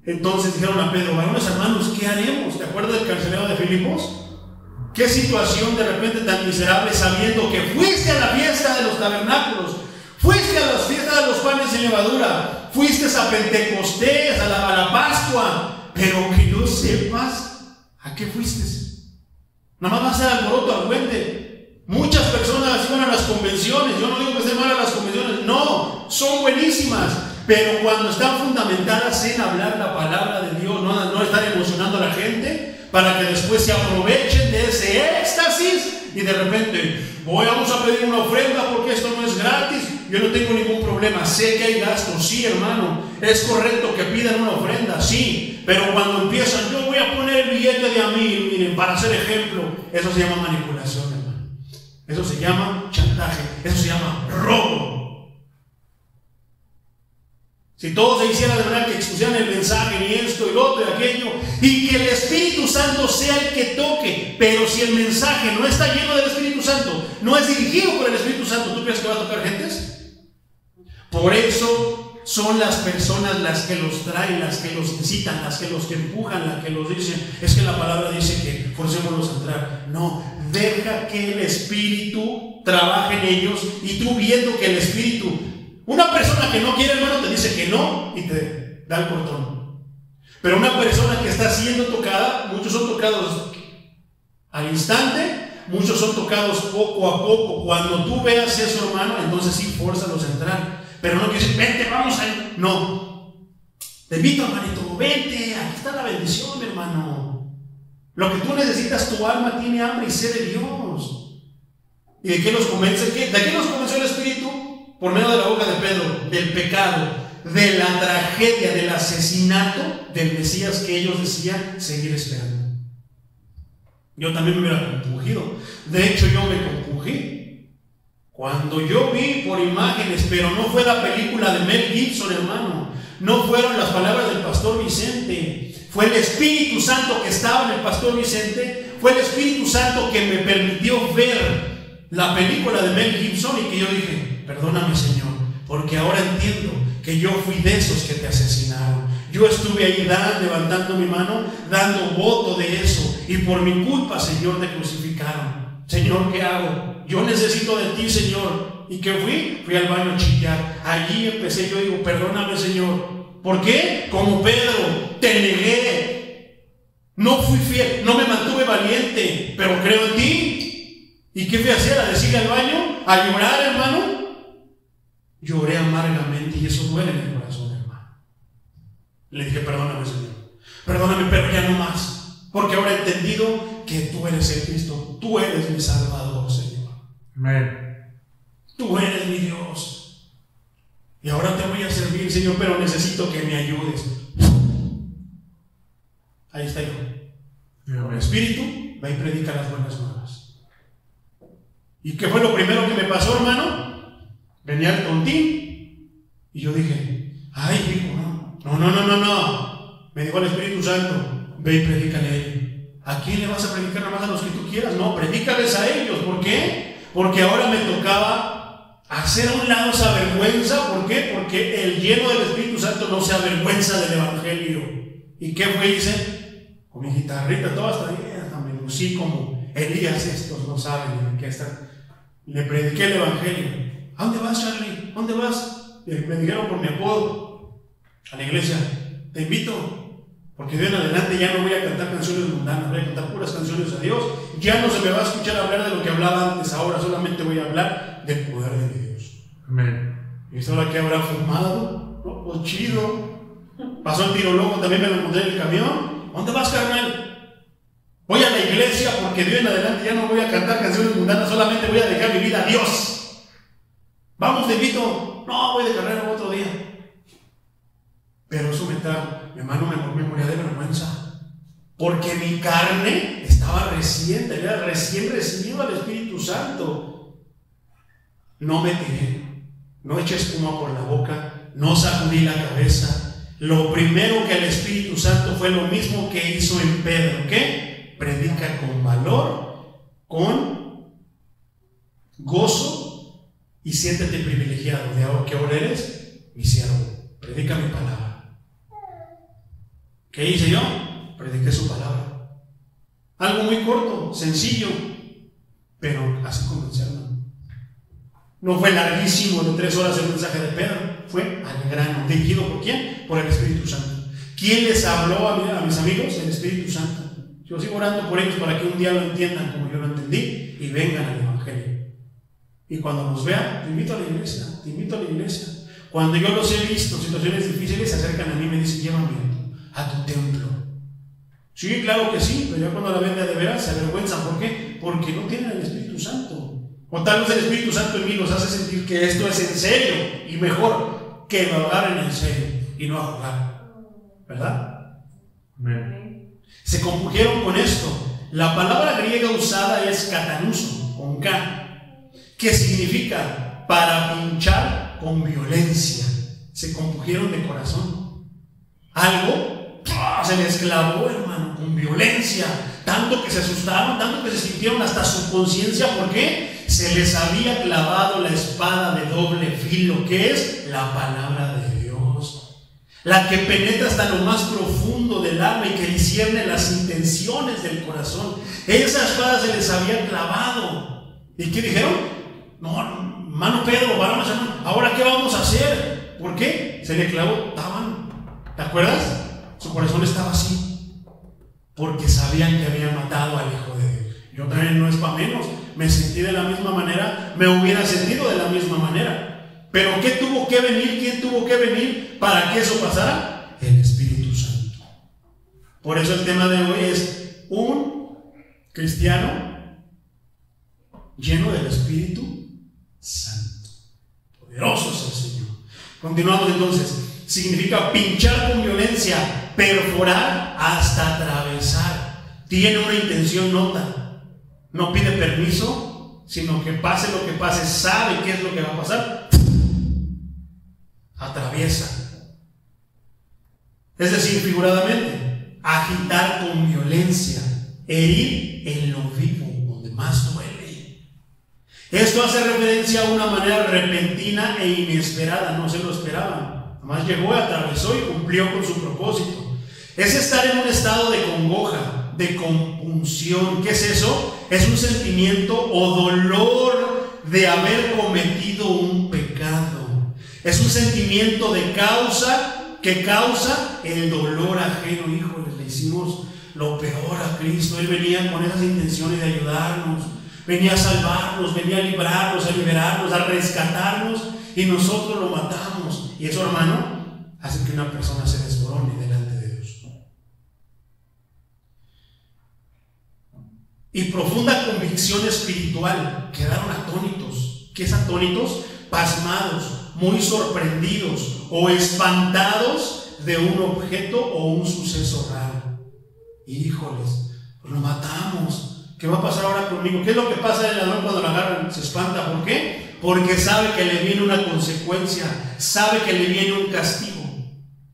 Entonces dijeron a Pedro: varones hermanos, ¿qué haremos? ¿Te acuerdas del carcelero de Filipos? ¿Qué situación de repente tan miserable, sabiendo que fuiste a la fiesta de los tabernáculos, fuiste a las fiestas de los panes sin levadura, fuiste a Pentecostés, a la Pascua, pero que no sepas a qué fuiste? Nada más va a ser alboroto al puente. Muchas personas iban a las convenciones. Yo no digo que estén malas las convenciones, no, son buenísimas, pero cuando están fundamentadas en hablar la palabra de Dios, no estar emocionando a la gente para que después se aprovechen de ese éxtasis y de repente vamos a pedir una ofrenda porque esto no es gratis. Yo no tengo ningún problema, sé que hay gastos, sí, hermano, es correcto que pidan una ofrenda, sí, pero cuando empiezan: yo voy a poner el billete de a 1000, miren, para hacer ejemplo, eso se llama manipulación, hermano. Eso se llama chantaje, eso se llama robo. Si todo se hiciera de manera que expusieran el mensaje y esto y lo otro y aquello, y que el Espíritu Santo sea el que toque, pero si el mensaje no está lleno del Espíritu Santo, no es dirigido por el Espíritu Santo, ¿tú crees que va a tocar gentes? Por eso son las personas las que los traen, las que los incitan, las que los empujan, las que los dicen: es que la palabra dice que forcémoslos a entrar. No, deja que el Espíritu trabaje en ellos, y tú viendo que el Espíritu, una persona que no quiere, hermano, te dice que no y te da el cortón. Pero una persona que está siendo tocada, muchos son tocados al instante, muchos son tocados poco a poco. Cuando tú veas eso, hermano, entonces sí, fórzalos a entrar. Pero no que decir, vente, vamos a ir. No. Te invito, hermanito, vente, aquí está la bendición, hermano. Lo que tú necesitas, tu alma tiene hambre y sed de Dios. ¿Y de qué los convence? ¿De qué los convenció el Espíritu? Por medio de la boca de Pedro, del pecado, de la tragedia, del asesinato del Mesías que ellos decían seguir esperando. Yo también me hubiera compungido. De hecho, yo me compungí cuando yo vi por imágenes, pero no fue la película de Mel Gibson, hermano. No fueron las palabras del pastor Vicente. Fue el Espíritu Santo que estaba en el pastor Vicente. Fue el Espíritu Santo que me permitió ver la película de Mel Gibson y que yo dije, perdóname, Señor, porque ahora entiendo que yo fui de esos que te asesinaron. Yo estuve ahí levantando mi mano, dando voto de eso, y por mi culpa, Señor, te crucificaron. Señor, ¿qué hago? Yo necesito de ti, Señor. ¿Y qué fui? Fui al baño a chillar. Allí empecé, yo digo, perdóname, Señor. ¿Por qué? Como Pedro, te negué. No fui fiel, no me mantuve valiente, pero creo en ti. ¿Y qué fui a hacer? ¿A decirle al baño? ¿A llorar, hermano? Lloré amargamente y eso duele en el corazón, hermano. Le dije, perdóname, Señor. Perdóname, pero ya no más. Porque ahora he entendido que tú eres el Cristo. Tú eres mi Salvador, Señor. Amén. Tú eres mi Dios. Y ahora te voy a servir, Señor, pero necesito que me ayudes. Ahí está yo. Con el Espíritu, va y predica las buenas nuevas. ¿Y qué fue lo primero que me pasó, hermano? Venía el tontín y yo dije, ay, hijo, no. Me dijo el Espíritu Santo, ve y predícale a ellos. ¿A quién le vas a predicar? Nada más a los que tú quieras. No, predícales a ellos. ¿Por qué? Porque ahora me tocaba hacer a un lado esa vergüenza. ¿Por qué? Porque el lleno del Espíritu Santo no se avergüenza del Evangelio. ¿Y qué fue? Hice con mi guitarrita, todo hasta me lucí como Elías, estos no saben qué están. Le prediqué el Evangelio. ¿A dónde vas, Charlie? ¿A dónde vas? Me dijeron por mi apodo a la iglesia. Te invito, porque de en adelante ya no voy a cantar canciones mundanas, voy a cantar puras canciones a Dios. Ya no se me va a escuchar hablar de lo que hablaba antes, ahora solamente voy a hablar del poder de mi Dios. Amén. ¿Y esto ahora que habrá fumado? No, pues chido. Pasó el tirologo, también me lo encontré en el camión. ¿A dónde vas, carnal? Voy a la iglesia porque de en adelante ya no voy a cantar canciones mundanas, solamente voy a dejar mi vida a Dios. Vamos, te invito. No, voy de carrera otro día. Pero eso mi hermano me moría de vergüenza. Porque mi carne estaba recién recibido al Espíritu Santo. No me tiré, no eché espuma por la boca, no sacudí la cabeza. Lo primero que el Espíritu Santo fue lo mismo que hizo en Pedro. ¿Qué? Predica con valor, con gozo. Y siéntete privilegiado de ahora que ahora eres mi siervo. Predica mi palabra. ¿Qué hice yo? Prediqué su palabra. Algo muy corto, sencillo, pero así convencerme. No fue larguísimo de 3 horas el mensaje de Pedro. Fue al grano. ¿Dirigido por quién? Por el Espíritu Santo. ¿Quién les habló a mis amigos? El Espíritu Santo. Yo sigo orando por ellos para que un día lo entiendan como yo lo entendí y vengan al Evangelio. Y cuando nos vean, te invito a la iglesia, Cuando yo los he visto, situaciones difíciles, se acercan a mí y me dicen, llévame a tu templo. Sí, claro que sí, pero ya cuando la ven de veras se avergüenzan. ¿Por qué? Porque no tienen el Espíritu Santo. O tal vez el Espíritu Santo en mí los hace sentir que esto es en serio y mejor que lo agarren en serio y no a jugar. ¿Verdad? Amén. Se compugieron con esto. La palabra griega usada es katanuso, con K. ¿Qué significa? Para pinchar con violencia. Se compugieron de corazón. Algo se les clavó, hermano, con violencia. Tanto que se asustaron, tanto que se sintieron hasta su conciencia. ¿Por qué? Se les había clavado la espada de doble filo, que es la palabra de Dios. La que penetra hasta lo más profundo del alma y que discierne las intenciones del corazón. Esa espada se les había clavado. ¿Y qué dijeron? No, hermano Pedro, vamos, ¿ahora qué vamos a hacer? ¿Por qué? Se le clavó, ¿te acuerdas? Su corazón estaba así, porque sabían que habían matado al Hijo de Dios. Yo también, no es para menos, me sentí de la misma manera, me hubiera sentido de la misma manera. Pero ¿qué tuvo que venir? ¿Quién tuvo que venir para que eso pasara? El Espíritu Santo. Por eso el tema de hoy es un cristiano lleno del Espíritu Santo. Poderoso es el Señor. Continuamos entonces. Significa pinchar con violencia, perforar hasta atravesar. Tiene una intención nota. No pide permiso, sino que pase lo que pase, sabe qué es lo que va a pasar. Atraviesa. Es decir, figuradamente, agitar con violencia, herir en lo vivo, donde más duele. Esto hace referencia a una manera repentina e inesperada, no se lo esperaban. Además llegó, atravesó y cumplió con su propósito. Es estar en un estado de congoja, de compunción. ¿Qué es eso? Es un sentimiento o dolor de haber cometido un pecado. Es un sentimiento de causa que causa el dolor ajeno. Híjole, le hicimos lo peor a Cristo. Él venía con esas intenciones de ayudarnos, venía a salvarnos, venía a librarnos, a liberarnos, a rescatarnos, y nosotros lo matamos. Y eso, hermano, hace que una persona se desmorone delante de Dios. Y profunda convicción espiritual, quedaron atónitos. ¿Qué es atónitos? Pasmados, muy sorprendidos o espantados de un objeto o un suceso raro. Híjoles, pues lo matamos. ¿Qué va a pasar ahora conmigo? ¿Qué es lo que pasa el ladrón cuando lo agarran? Se espanta. ¿Por qué? Porque sabe que le viene una consecuencia, sabe que le viene un castigo.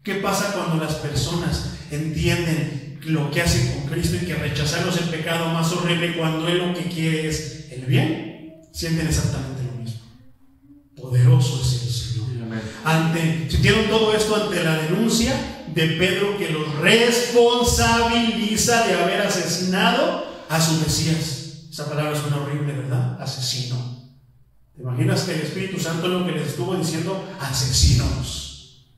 ¿Qué pasa cuando las personas entienden lo que hacen con Cristo y que rechazarnos el pecado más horrible cuando Él lo que quiere es el bien? Sienten exactamente lo mismo. Poderoso es el Señor. Sintieron todo esto ante la denuncia de Pedro, que los responsabiliza de haber asesinado a su Mesías. Esa palabra suena horrible, ¿verdad? Asesino. ¿Te imaginas que el Espíritu Santo es lo que les estuvo diciendo? Asesinos.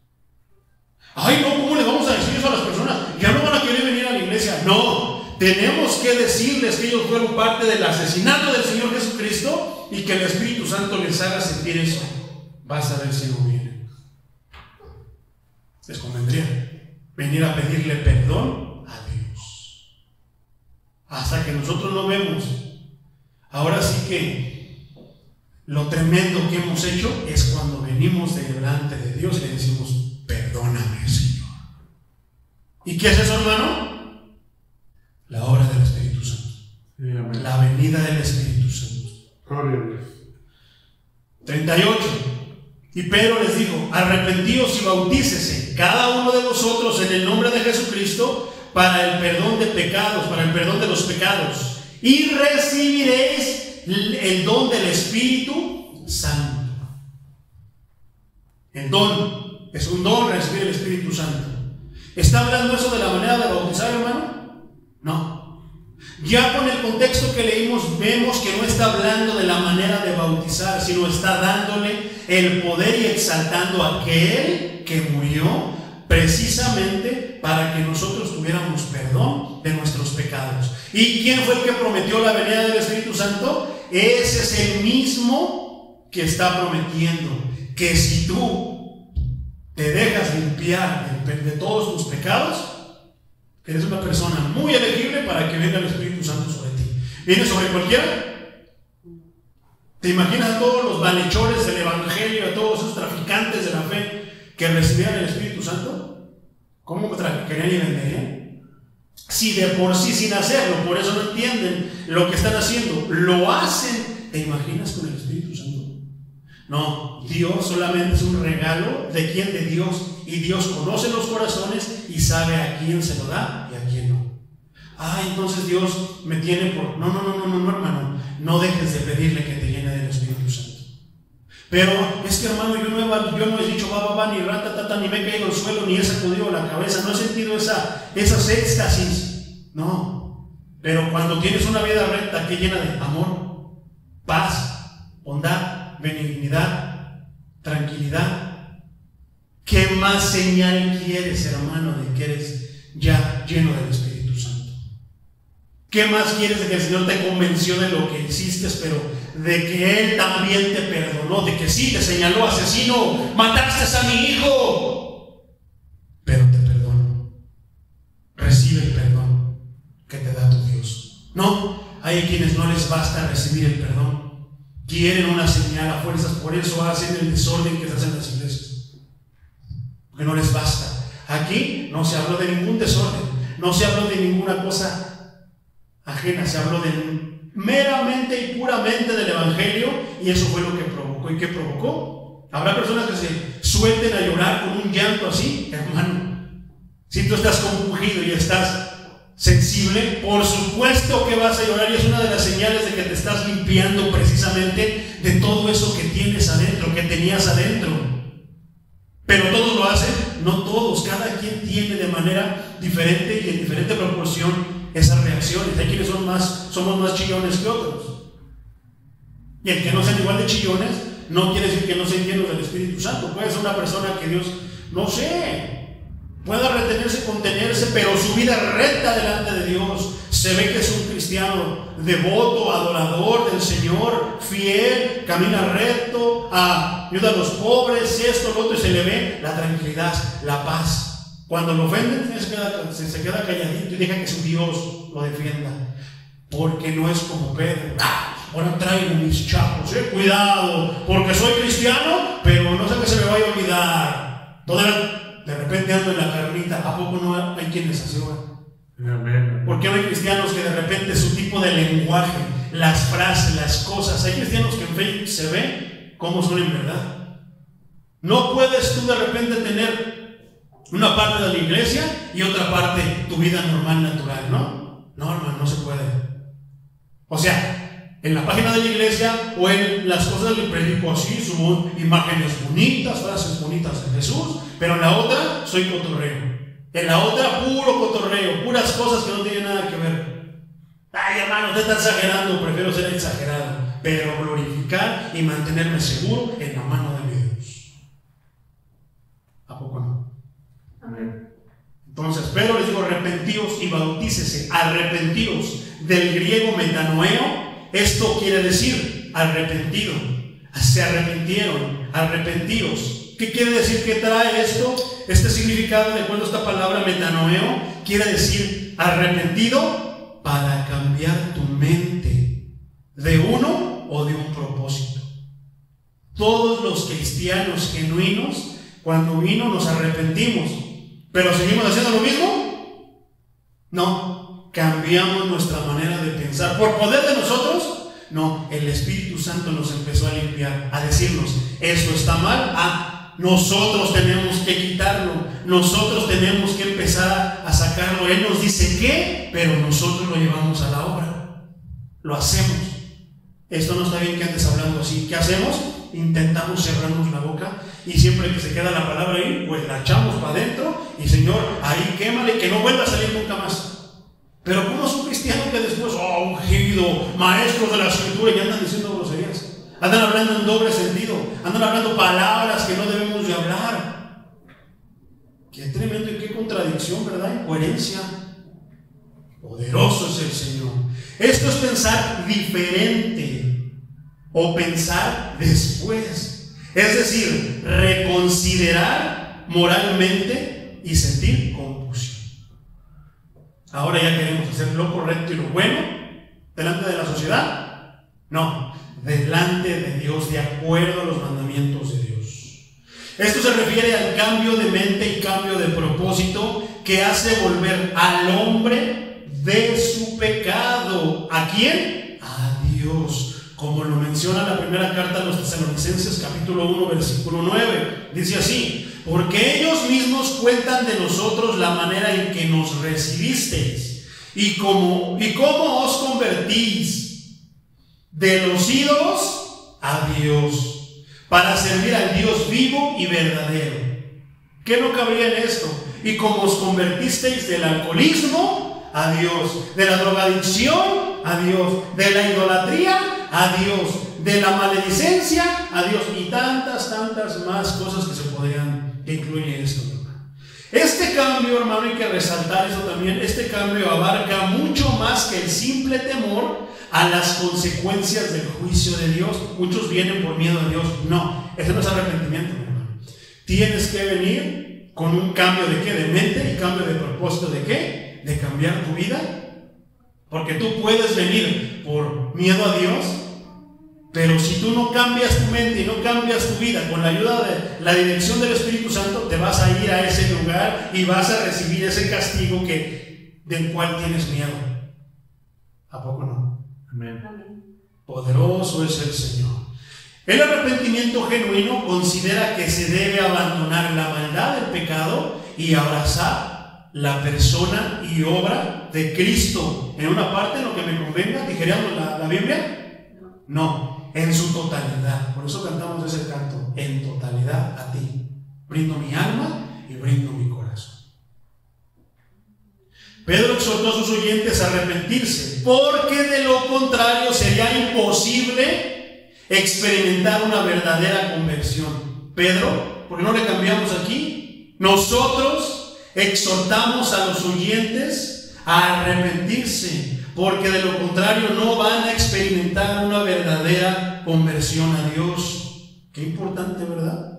Ay, no, ¿cómo le vamos a decir eso a las personas? Ya no van a querer venir a la iglesia. No, tenemos que decirles que ellos fueron parte del asesinato del Señor Jesucristo y que el Espíritu Santo les haga sentir eso. Vas a ver si no vienen. Les convendría venir a pedirle perdón a Dios. Hasta que nosotros lo vemos. Ahora sí que lo tremendo que hemos hecho es cuando venimos delante de Dios y le decimos: perdóname, Señor. ¿Y qué es eso, hermano? La obra del Espíritu Santo. Sí, la venida del Espíritu Santo. Gloria a Dios. 38. Y Pedro les dijo: arrepentíos y bautícese cada uno de vosotros en el nombre de Jesucristo para el perdón de pecados, para el perdón de los pecados, y recibiréis el don del Espíritu Santo. El don es un don, recibir el Espíritu Santo. ¿Está hablando eso de la manera de bautizar, hermano? No. Ya con el contexto que leímos vemos que no está hablando de la manera de bautizar, sino está dándole el poder y exaltando a aquel que murió precisamente para que nosotros tuviéramos perdón de nuestros pecados. ¿Y quién fue el que prometió la venida del Espíritu Santo? Ese es el mismo que está prometiendo que si tú te dejas limpiar de todos tus pecados, eres una persona muy elegible para que venga el Espíritu Santo sobre ti. ¿Viene sobre cualquiera? ¿Te imaginas a todos los malhechores del Evangelio, a todos esos traficantes de la fe que recibían el Espíritu Santo? ¿Cómo traficarían y venderían? Si de por sí, sin hacerlo, por eso no entienden lo que están haciendo, lo hacen. ¿Te imaginas con el Espíritu Santo? No, Dios solamente es un regalo. ¿De quién? De Dios. Y Dios conoce los corazones y sabe a quién se lo da y a quién no. Entonces Dios me tiene por... No, hermano. No dejes de pedirle que te llene del Espíritu Santo. Pero es que, hermano, yo no he dicho va, ni rata, ni me he caído al suelo, ni he sacudido la cabeza. No he sentido esas éxtasis. No. Pero cuando tienes una vida recta que llena de amor, paz, bondad, benignidad, tranquilidad, ¿qué más señal quieres, hermano, de que eres ya lleno del Espíritu Santo? ¿Qué más quieres de que el Señor te convenció de lo que hiciste, pero de que Él también te perdonó, de que sí te señaló asesino, mataste a mi hijo, pero te perdono? Recibe el perdón que te da tu Dios. No, hay quienes no les basta recibir el perdón, quieren una señal a fuerzas, por eso hacen el desorden que se hace en las iglesias, porque no les basta. Aquí no se habló de ningún desorden, no se habló de ninguna cosa ajena, se habló meramente y puramente del Evangelio, y eso fue lo que provocó. ¿Y qué provocó? Habrá personas que se suelten a llorar con un llanto así, hermano. Si tú estás compungido y estás sensible, por supuesto que vas a llorar, y es una de las señales de que te estás limpiando precisamente de todo eso que tienes adentro, que tenías adentro. Pero todos lo hacen, no todos, cada quien tiene de manera diferente y en diferente proporción esas reacciones. Hay quienes somos más chillones que otros, y el que no sean igual de chillones no quiere decir que no sean llenos del Espíritu Santo. Puede ser una persona que Dios, no sé, pueda retenerse, contenerse, pero su vida recta delante de Dios, se ve que es un cristiano devoto, adorador del Señor, fiel, camina recto, ayuda a los pobres, esto, lo otro, y se le ve la tranquilidad, la paz. Cuando lo ofenden, se queda calladito y deja que su Dios lo defienda, porque no es como Pedro. Ahora traigo mis chapos, cuidado, porque soy cristiano, pero no sé que se me vaya a olvidar. De repente ando en la carnita. ¿A poco no hay quienes así van? ¿Por qué no hay cristianos que de repente su tipo de lenguaje, las frases, las cosas, hay cristianos que en Facebook se ve cómo son en verdad? No puedes tú de repente tener una parte de la iglesia y otra parte tu vida normal, natural, ¿no? No, hermano, no se puede. O sea, en la página de la iglesia o en las cosas del predico así, subo imágenes bonitas, frases bonitas de Jesús, pero en la otra soy cotorreo. En la otra puro cotorreo, puras cosas que no tienen nada que ver. Ay, hermano, usted está exagerando, prefiero ser exagerado, pero glorificar y mantenerme seguro en la mano de mi Dios. ¿A poco no? Entonces, Pedro les digo, arrepentíos y bautícese. Arrepentíos, del griego metanoeo, esto quiere decir arrepentido. Se arrepintieron, arrepentíos. ¿Qué quiere decir? ¿Qué trae esto? Este significado, de acuerdo a esta palabra metanoeo, quiere decir arrepentido para cambiar tu mente de uno o de un propósito. Todos los cristianos genuinos, cuando vino, nos arrepentimos. ¿Pero seguimos haciendo lo mismo? No, cambiamos nuestra manera de pensar. ¿Por poder de nosotros? No, el Espíritu Santo nos empezó a limpiar, a decirnos, esto está mal, nosotros tenemos que quitarlo, nosotros tenemos que empezar a sacarlo. Él nos dice qué, pero nosotros lo llevamos a la obra, lo hacemos. Esto no está bien que andes hablando así. ¿Qué hacemos? Intentamos cerrarnos la boca, y siempre que se queda la palabra ahí, pues la echamos para adentro, y Señor, ahí quémale, que no vuelva a salir nunca más. Pero ¿cómo es un cristiano que después, ungido, maestros de la escritura, y andan diciendo groserías? Andan hablando en doble sentido, andan hablando palabras que no debemos de hablar. Qué tremendo y qué contradicción, ¿verdad? Incoherencia. Poderoso es el Señor. Esto es pensar diferente o pensar después. Es decir, reconsiderar moralmente y sentir compulsión. Ahora ya queremos hacer lo correcto y lo bueno delante de la sociedad. No, delante de Dios, de acuerdo a los mandamientos de Dios. Esto se refiere al cambio de mente y cambio de propósito que hace volver al hombre de su pecado. ¿A quién? A Dios. Como lo menciona la primera carta a los Tesalonicenses, capítulo 1, versículo 9. Dice así: porque ellos mismos cuentan de nosotros la manera en que nos recibisteis y cómo os convertís de los ídolos a Dios, para servir al Dios vivo y verdadero. ¿Qué no cabría en esto? Y cómo os convertisteis del alcoholismo a Dios, de la drogadicción a Dios, de la idolatría a Dios, de la maledicencia a Dios, y tantas más cosas que se podrían, que incluye esto, ¿verdad? Este cambio, hermano, hay que resaltar eso también. Este cambio abarca mucho más que el simple temor a las consecuencias del juicio de Dios. Muchos vienen por miedo a Dios. No, eso no es arrepentimiento, hermano. Tienes que venir con un cambio de qué, de mente, y cambio de propósito de qué, de cambiar tu vida. Porque tú puedes venir por miedo a Dios, pero si tú no cambias tu mente y no cambias tu vida con la ayuda de la dirección del Espíritu Santo, te vas a ir a ese lugar y vas a recibir ese castigo del cual tienes miedo. ¿A poco no? Amén. Poderoso es el Señor. El arrepentimiento genuino considera que se debe abandonar la maldad del pecado y abrazar la persona y obra de Cristo. En una parte, en lo que me convenga, ¿digeríamos la Biblia? No, en su totalidad. Por eso cantamos ese canto: en totalidad a ti brindo mi alma y brindo mi corazón. Pedro exhortó a sus oyentes a arrepentirse, porque de lo contrario sería imposible experimentar una verdadera conversión. Pedro, ¿por qué no le cambiamos aquí? Nosotros exhortamos a los oyentes a arrepentirse, porque de lo contrario no van a experimentar una verdadera conversión a Dios. Qué importante, ¿verdad?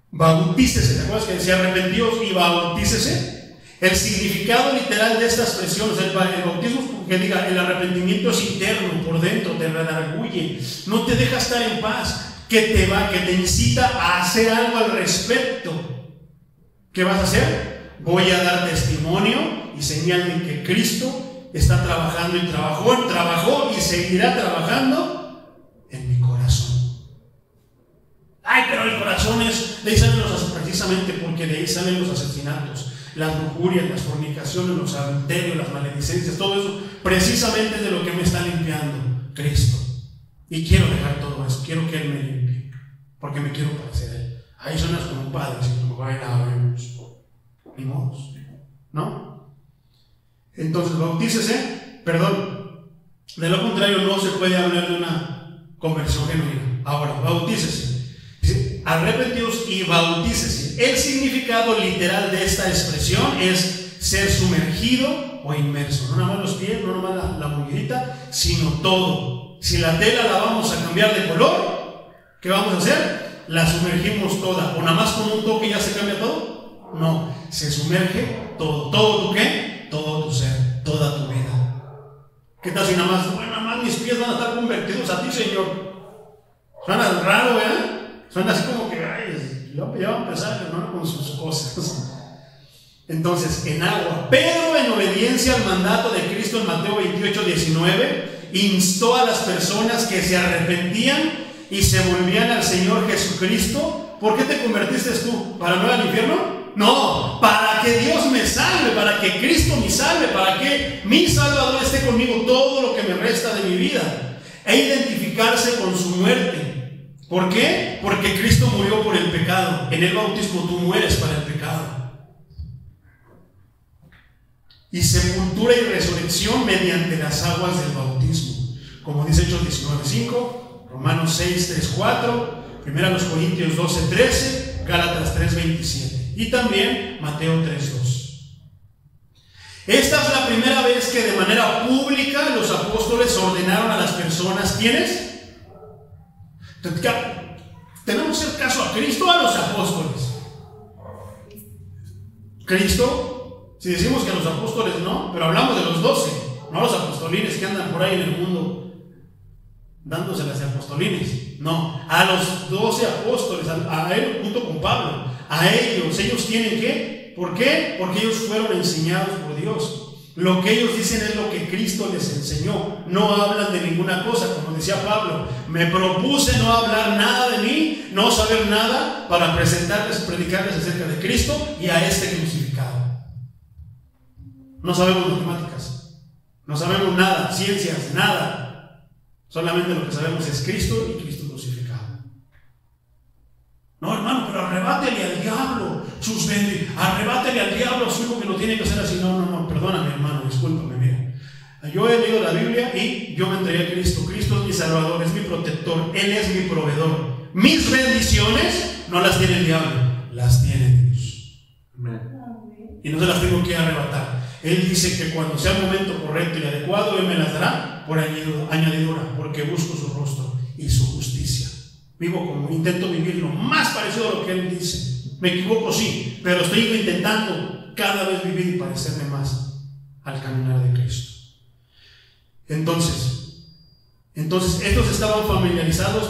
Bautícese. ¿Te acuerdas que decía arrepentíos y bautícese? El significado literal de esta expresión, el bautismo, que diga, el arrepentimiento es interno, por dentro, te redarguye, no te deja estar en paz, que te incita a hacer algo al respecto. ¿Qué vas a hacer? Voy a dar testimonio y señal de que Cristo está trabajando y trabajó y seguirá trabajando en mi corazón. Ay, pero el corazón de ahí salen precisamente porque de ahí salen los asesinatos, las lujurias, las fornicaciones, los adulterios, las maledicencias, todo eso precisamente es de lo que me está limpiando Cristo. Y quiero dejar todo eso, quiero que Él me limpie, porque me quiero parecer a Él. Ahí suenas como un padre, si no me va a veremos. Ni modos, ¿no? Entonces, bautícese, perdón. De lo contrario, no se puede hablar de una conversión genuina. Ahora, bautícese. Dice, arrepentidos y bautícese. El significado literal de esta expresión es ser sumergido o inmerso. No nada más los pies, no nada más la muñequita, sino todo. Si la tela la vamos a cambiar de color, ¿qué vamos a hacer? La sumergimos toda. ¿O nada más con un toque ya se cambia todo? No, se sumerge todo. ¿Todo tu qué? Todo tu ser, toda tu vida. ¿Qué tal si nada más mis pies van a estar convertidos a ti, Señor? Suena raro, ¿eh? Suena así como que, ay, ya va a empezar, ¿no? Con sus cosas. Entonces, en agua. Pedro, en obediencia al mandato de Cristo en Mateo 28:19, instó a las personas que se arrepentían y se volvían al Señor Jesucristo. ¿Por qué te convertiste tú? ¿Para no ir al infierno? No, para que Dios me salve, para que Cristo me salve, para que mi Salvador esté conmigo todo lo que me resta de mi vida, e identificarse con su muerte. ¿Por qué? Porque Cristo murió por el pecado. En el bautismo tú mueres para el pecado. Y sepultura y resurrección mediante las aguas del bautismo, como dice Hechos 19:5, Romanos 6:3-4, 1 Corintios 12:13, Gálatas 3:27 y también Mateo 3:2. Esta es la primera vez que de manera pública los apóstoles ordenaron a las personas, ¿quiénes? ¿Tenemos el caso a Cristo o a los apóstoles? Cristo, si decimos que a los apóstoles no, pero hablamos de los 12, no a los apostolines que andan por ahí en el mundo dándoselas de apostolines. No, a los 12 apóstoles, a él junto con Pablo, a ellos tienen que, ¿por qué? Porque ellos fueron enseñados por Dios. Lo que ellos dicen es lo que Cristo les enseñó. No hablan de ninguna cosa, como decía Pablo. Me propuse no hablar nada de mí, no saber nada, para predicarles acerca de Cristo y a este crucificado. No sabemos matemáticas, no sabemos nada, ciencias, nada. Solamente lo que sabemos es Cristo y Cristo crucificado. No, hermano, pero arrebátele al diablo arrebátele al diablo a su hijo, que lo tiene que hacer así. No, perdóname, hermano, discúlpame, mira. Yo he leído la Biblia y yo me entregué a Cristo. Cristo es mi Salvador, es mi protector, Él es mi proveedor. Mis bendiciones no las tiene el diablo, las tiene Dios. Amén. Y no se las tengo que arrebatar. Él dice que cuando sea el momento correcto y adecuado, Él me las dará por añadidura, porque busco su rostro y su justicia. Intento vivir lo más parecido a lo que Él dice. Me equivoco, sí, pero estoy intentando cada vez vivir y parecerme más al caminar de Cristo. Entonces estos estaban familiarizados,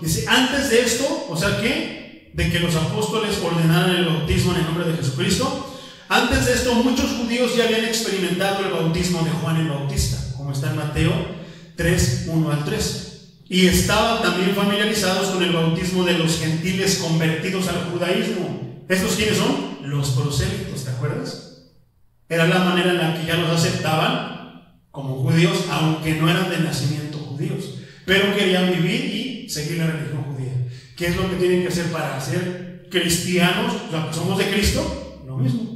dice, antes de esto, o sea que, de que los apóstoles ordenaran el bautismo en el nombre de Jesucristo, antes de esto muchos judíos ya habían experimentado el bautismo de Juan el Bautista, como está en Mateo 3, 1 al 3. Y estaban también familiarizados con el bautismo de los gentiles convertidos al judaísmo. ¿Estos quiénes son? Los prosélitos, ¿te acuerdas? Era la manera en la que ya los aceptaban como judíos, aunque no eran de nacimiento judíos, pero querían vivir y seguir la religión judía. ¿Qué es lo que tienen que hacer para ser cristianos? O sea, somos de Cristo, lo mismo.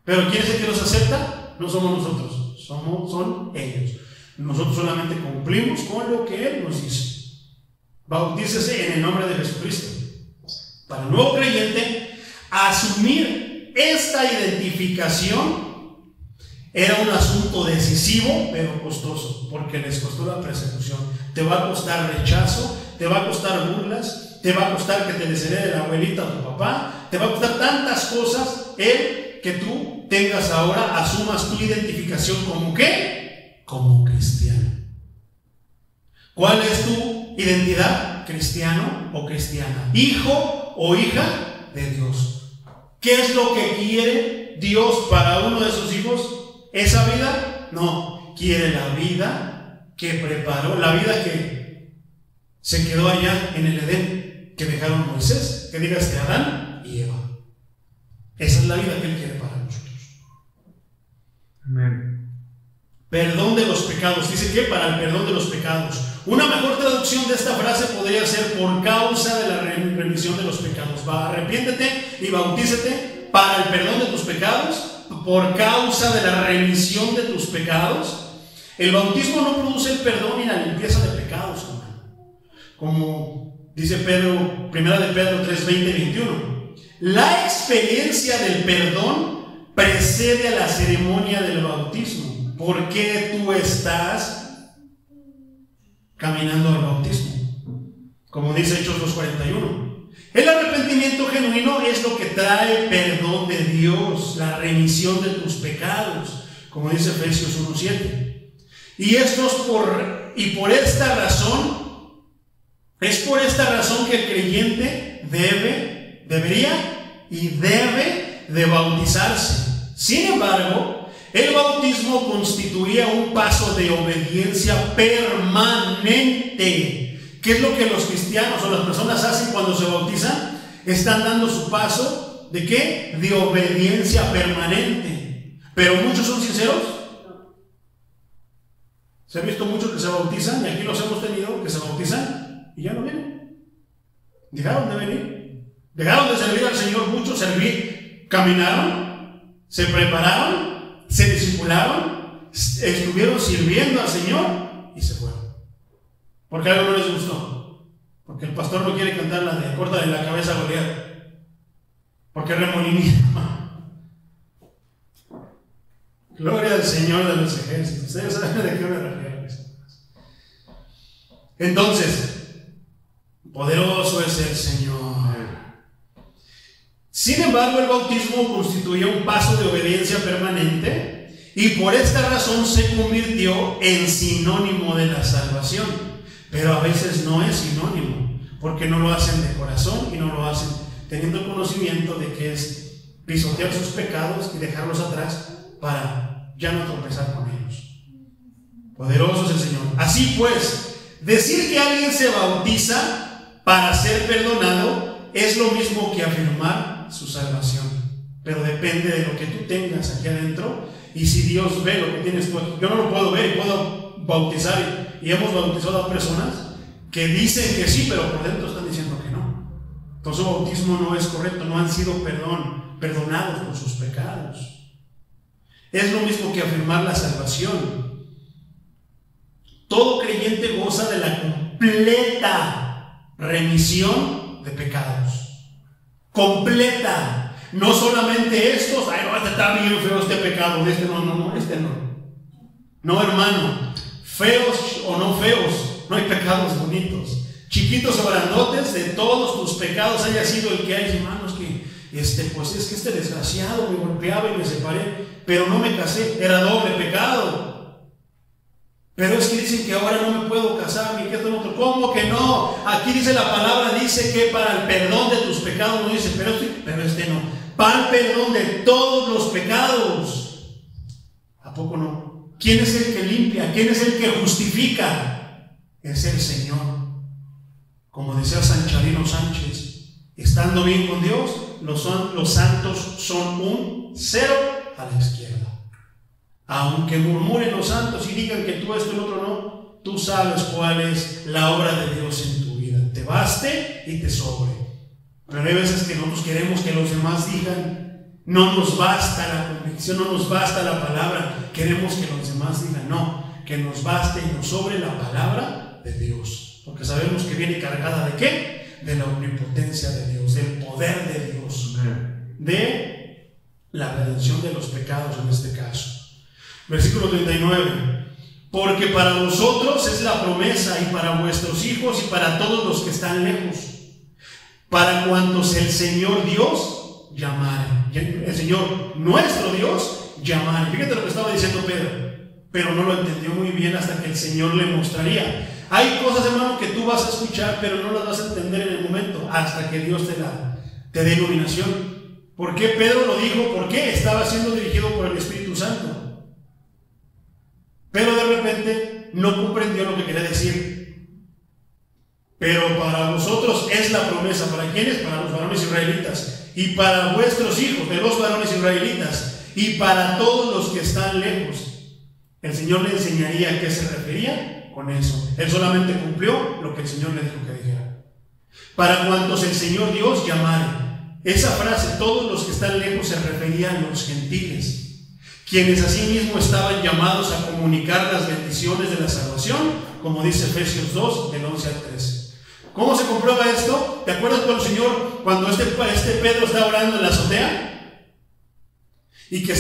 Pero ¿quién es el que los acepta? No somos nosotros, son ellos. Nosotros solamente cumplimos con lo que Él nos dice. Bautícese en el nombre de Jesucristo. Para el nuevo creyente, asumir esta identificación era un asunto decisivo, pero costoso, porque les costó la persecución. Te va a costar rechazo, te va a costar burlas, te va a costar que te desherede la abuelita o tu papá, te va a costar tantas cosas el que tú tengas ahora, asumas tu identificación como ¿qué? Como cristiano. ¿Cuál es tu identidad? Cristiano o cristiana, hijo o hija de Dios. ¿Qué es lo que quiere Dios para uno de sus hijos? ¿Esa vida? No, quiere la vida que preparó, la vida que se quedó allá en el Edén, que dejaron Moisés, que diga Adán y Eva. Esa es la vida que Él quiere para nosotros. Amén. Perdón de los pecados. Dice que para el perdón de los pecados. Una mejor traducción de esta frase podría ser por causa de la remisión de los pecados. Arrepiéntete y bautízate para el perdón de tus pecados, por causa de la remisión de tus pecados. El bautismo no produce el perdón ni la limpieza de pecados, hermano. Como dice Pedro, 1 de Pedro 3, 20 y 21. La experiencia del perdón precede a la ceremonia del bautismo. ¿Por qué tú estás caminando al bautismo? Como dice Hechos 2:41. El arrepentimiento genuino es lo que trae perdón de Dios, la remisión de tus pecados, como dice Efesios 1:7. Y esto es por esta razón que el creyente debería y debe de bautizarse. Sin embargo, el bautismo constituía un paso de obediencia permanente. ¿Qué es lo que los cristianos o las personas hacen cuando se bautizan? Están dando su paso ¿de qué? De obediencia permanente. Pero muchos son sinceros. Se ha visto muchos que se bautizan, y aquí los hemos tenido, que se bautizan y ya no vienen. Dejaron de venir. Dejaron de servir al Señor. Muchos caminaron, se prepararon, se discipularon, estuvieron sirviendo al Señor y se fueron. Porque algo no les gustó. Porque el pastor no quiere cantar la de corta de la cabeza a Goliat. Porque remolinía. Gloria al Señor de los ejércitos. Ustedes saben de qué me refiero. Entonces, poderoso es el Señor. Sin embargo, el bautismo constituía un paso de obediencia permanente y por esta razón se convirtió en sinónimo de la salvación. Pero a veces no es sinónimo, porque no lo hacen de corazón y no lo hacen teniendo conocimiento de que es pisotear sus pecados y dejarlos atrás para ya no tropezar con ellos. Poderoso es el Señor. Así pues, decir que alguien se bautiza para ser perdonado es lo mismo que afirmar su salvación, pero depende de lo que tú tengas aquí adentro y si Dios ve lo que tienes tú aquí. Yo no lo puedo ver y puedo bautizar, y hemos bautizado a personas que dicen que sí, pero por dentro están diciendo que no. Entonces su bautismo no es correcto, no han sido perdonados por sus pecados. Es lo mismo que afirmar la salvación. Todo creyente goza de la completa remisión de pecados. completa. No solamente estos, ay no, este está bien feo este pecado, este no, este no. No, hermano, feos o no feos, no hay pecados bonitos. Chiquitos o grandotes, de todos tus pecados haya sido el que hay, hermanos, que pues es que este desgraciado me golpeaba y me separé, pero no me casé, era doble pecado. Pero es que dicen que ahora no me puedo casar, ni que esto no otro. ¿Cómo que no? Aquí dice la palabra, dice que para el perdón de tus pecados, no dice, pero este no. Para el perdón de todos los pecados. ¿A poco no? ¿Quién es el que limpia? ¿Quién es el que justifica? Es el Señor. Como decía San Chalino Sánchez, estando bien con Dios, los santos son un cero a la izquierda. Aunque murmuren los santos y digan que tú esto y el otro no, tú sabes cuál es la obra de Dios en tu vida. Te baste y te sobre. Pero hay veces que nosotros queremos que los demás digan, no nos basta la convicción, no nos basta la palabra, queremos que los demás digan, no, que nos baste y nos sobre la palabra de Dios. Porque sabemos que viene cargada ¿de qué? De la omnipotencia de Dios, del poder de Dios, de la redención de los pecados en este caso. Versículo 39. Porque para vosotros es la promesa y para vuestros hijos y para todos los que están lejos, para cuantos el Señor Dios llamare. El Señor nuestro Dios llamare. Fíjate lo que estaba diciendo Pedro, pero no lo entendió muy bien hasta que el Señor le mostraría. Hay cosas, hermano, que tú vas a escuchar, pero no las vas a entender en el momento, hasta que Dios te dé iluminación. ¿Por qué Pedro lo dijo? ¿Por qué? Estaba siendo dirigido por el Espíritu Santo. Pero de repente no comprendió lo que quería decir. Pero para vosotros es la promesa. ¿Para quiénes? Para los varones israelitas. Y para vuestros hijos, de los varones israelitas. Y para todos los que están lejos. El Señor le enseñaría a qué se refería con eso. Él solamente cumplió lo que el Señor le dijo que dijera. Para cuantos el Señor Dios llamare. Esa frase, todos los que están lejos, se refería a los gentiles, quienes asimismo estaban llamados a comunicar las bendiciones de la salvación, como dice Efesios 2, del 11 al 13. ¿Cómo se comprueba esto? ¿Te acuerdas cuando el Señor, cuando este Pedro está orando en la azotea? Y que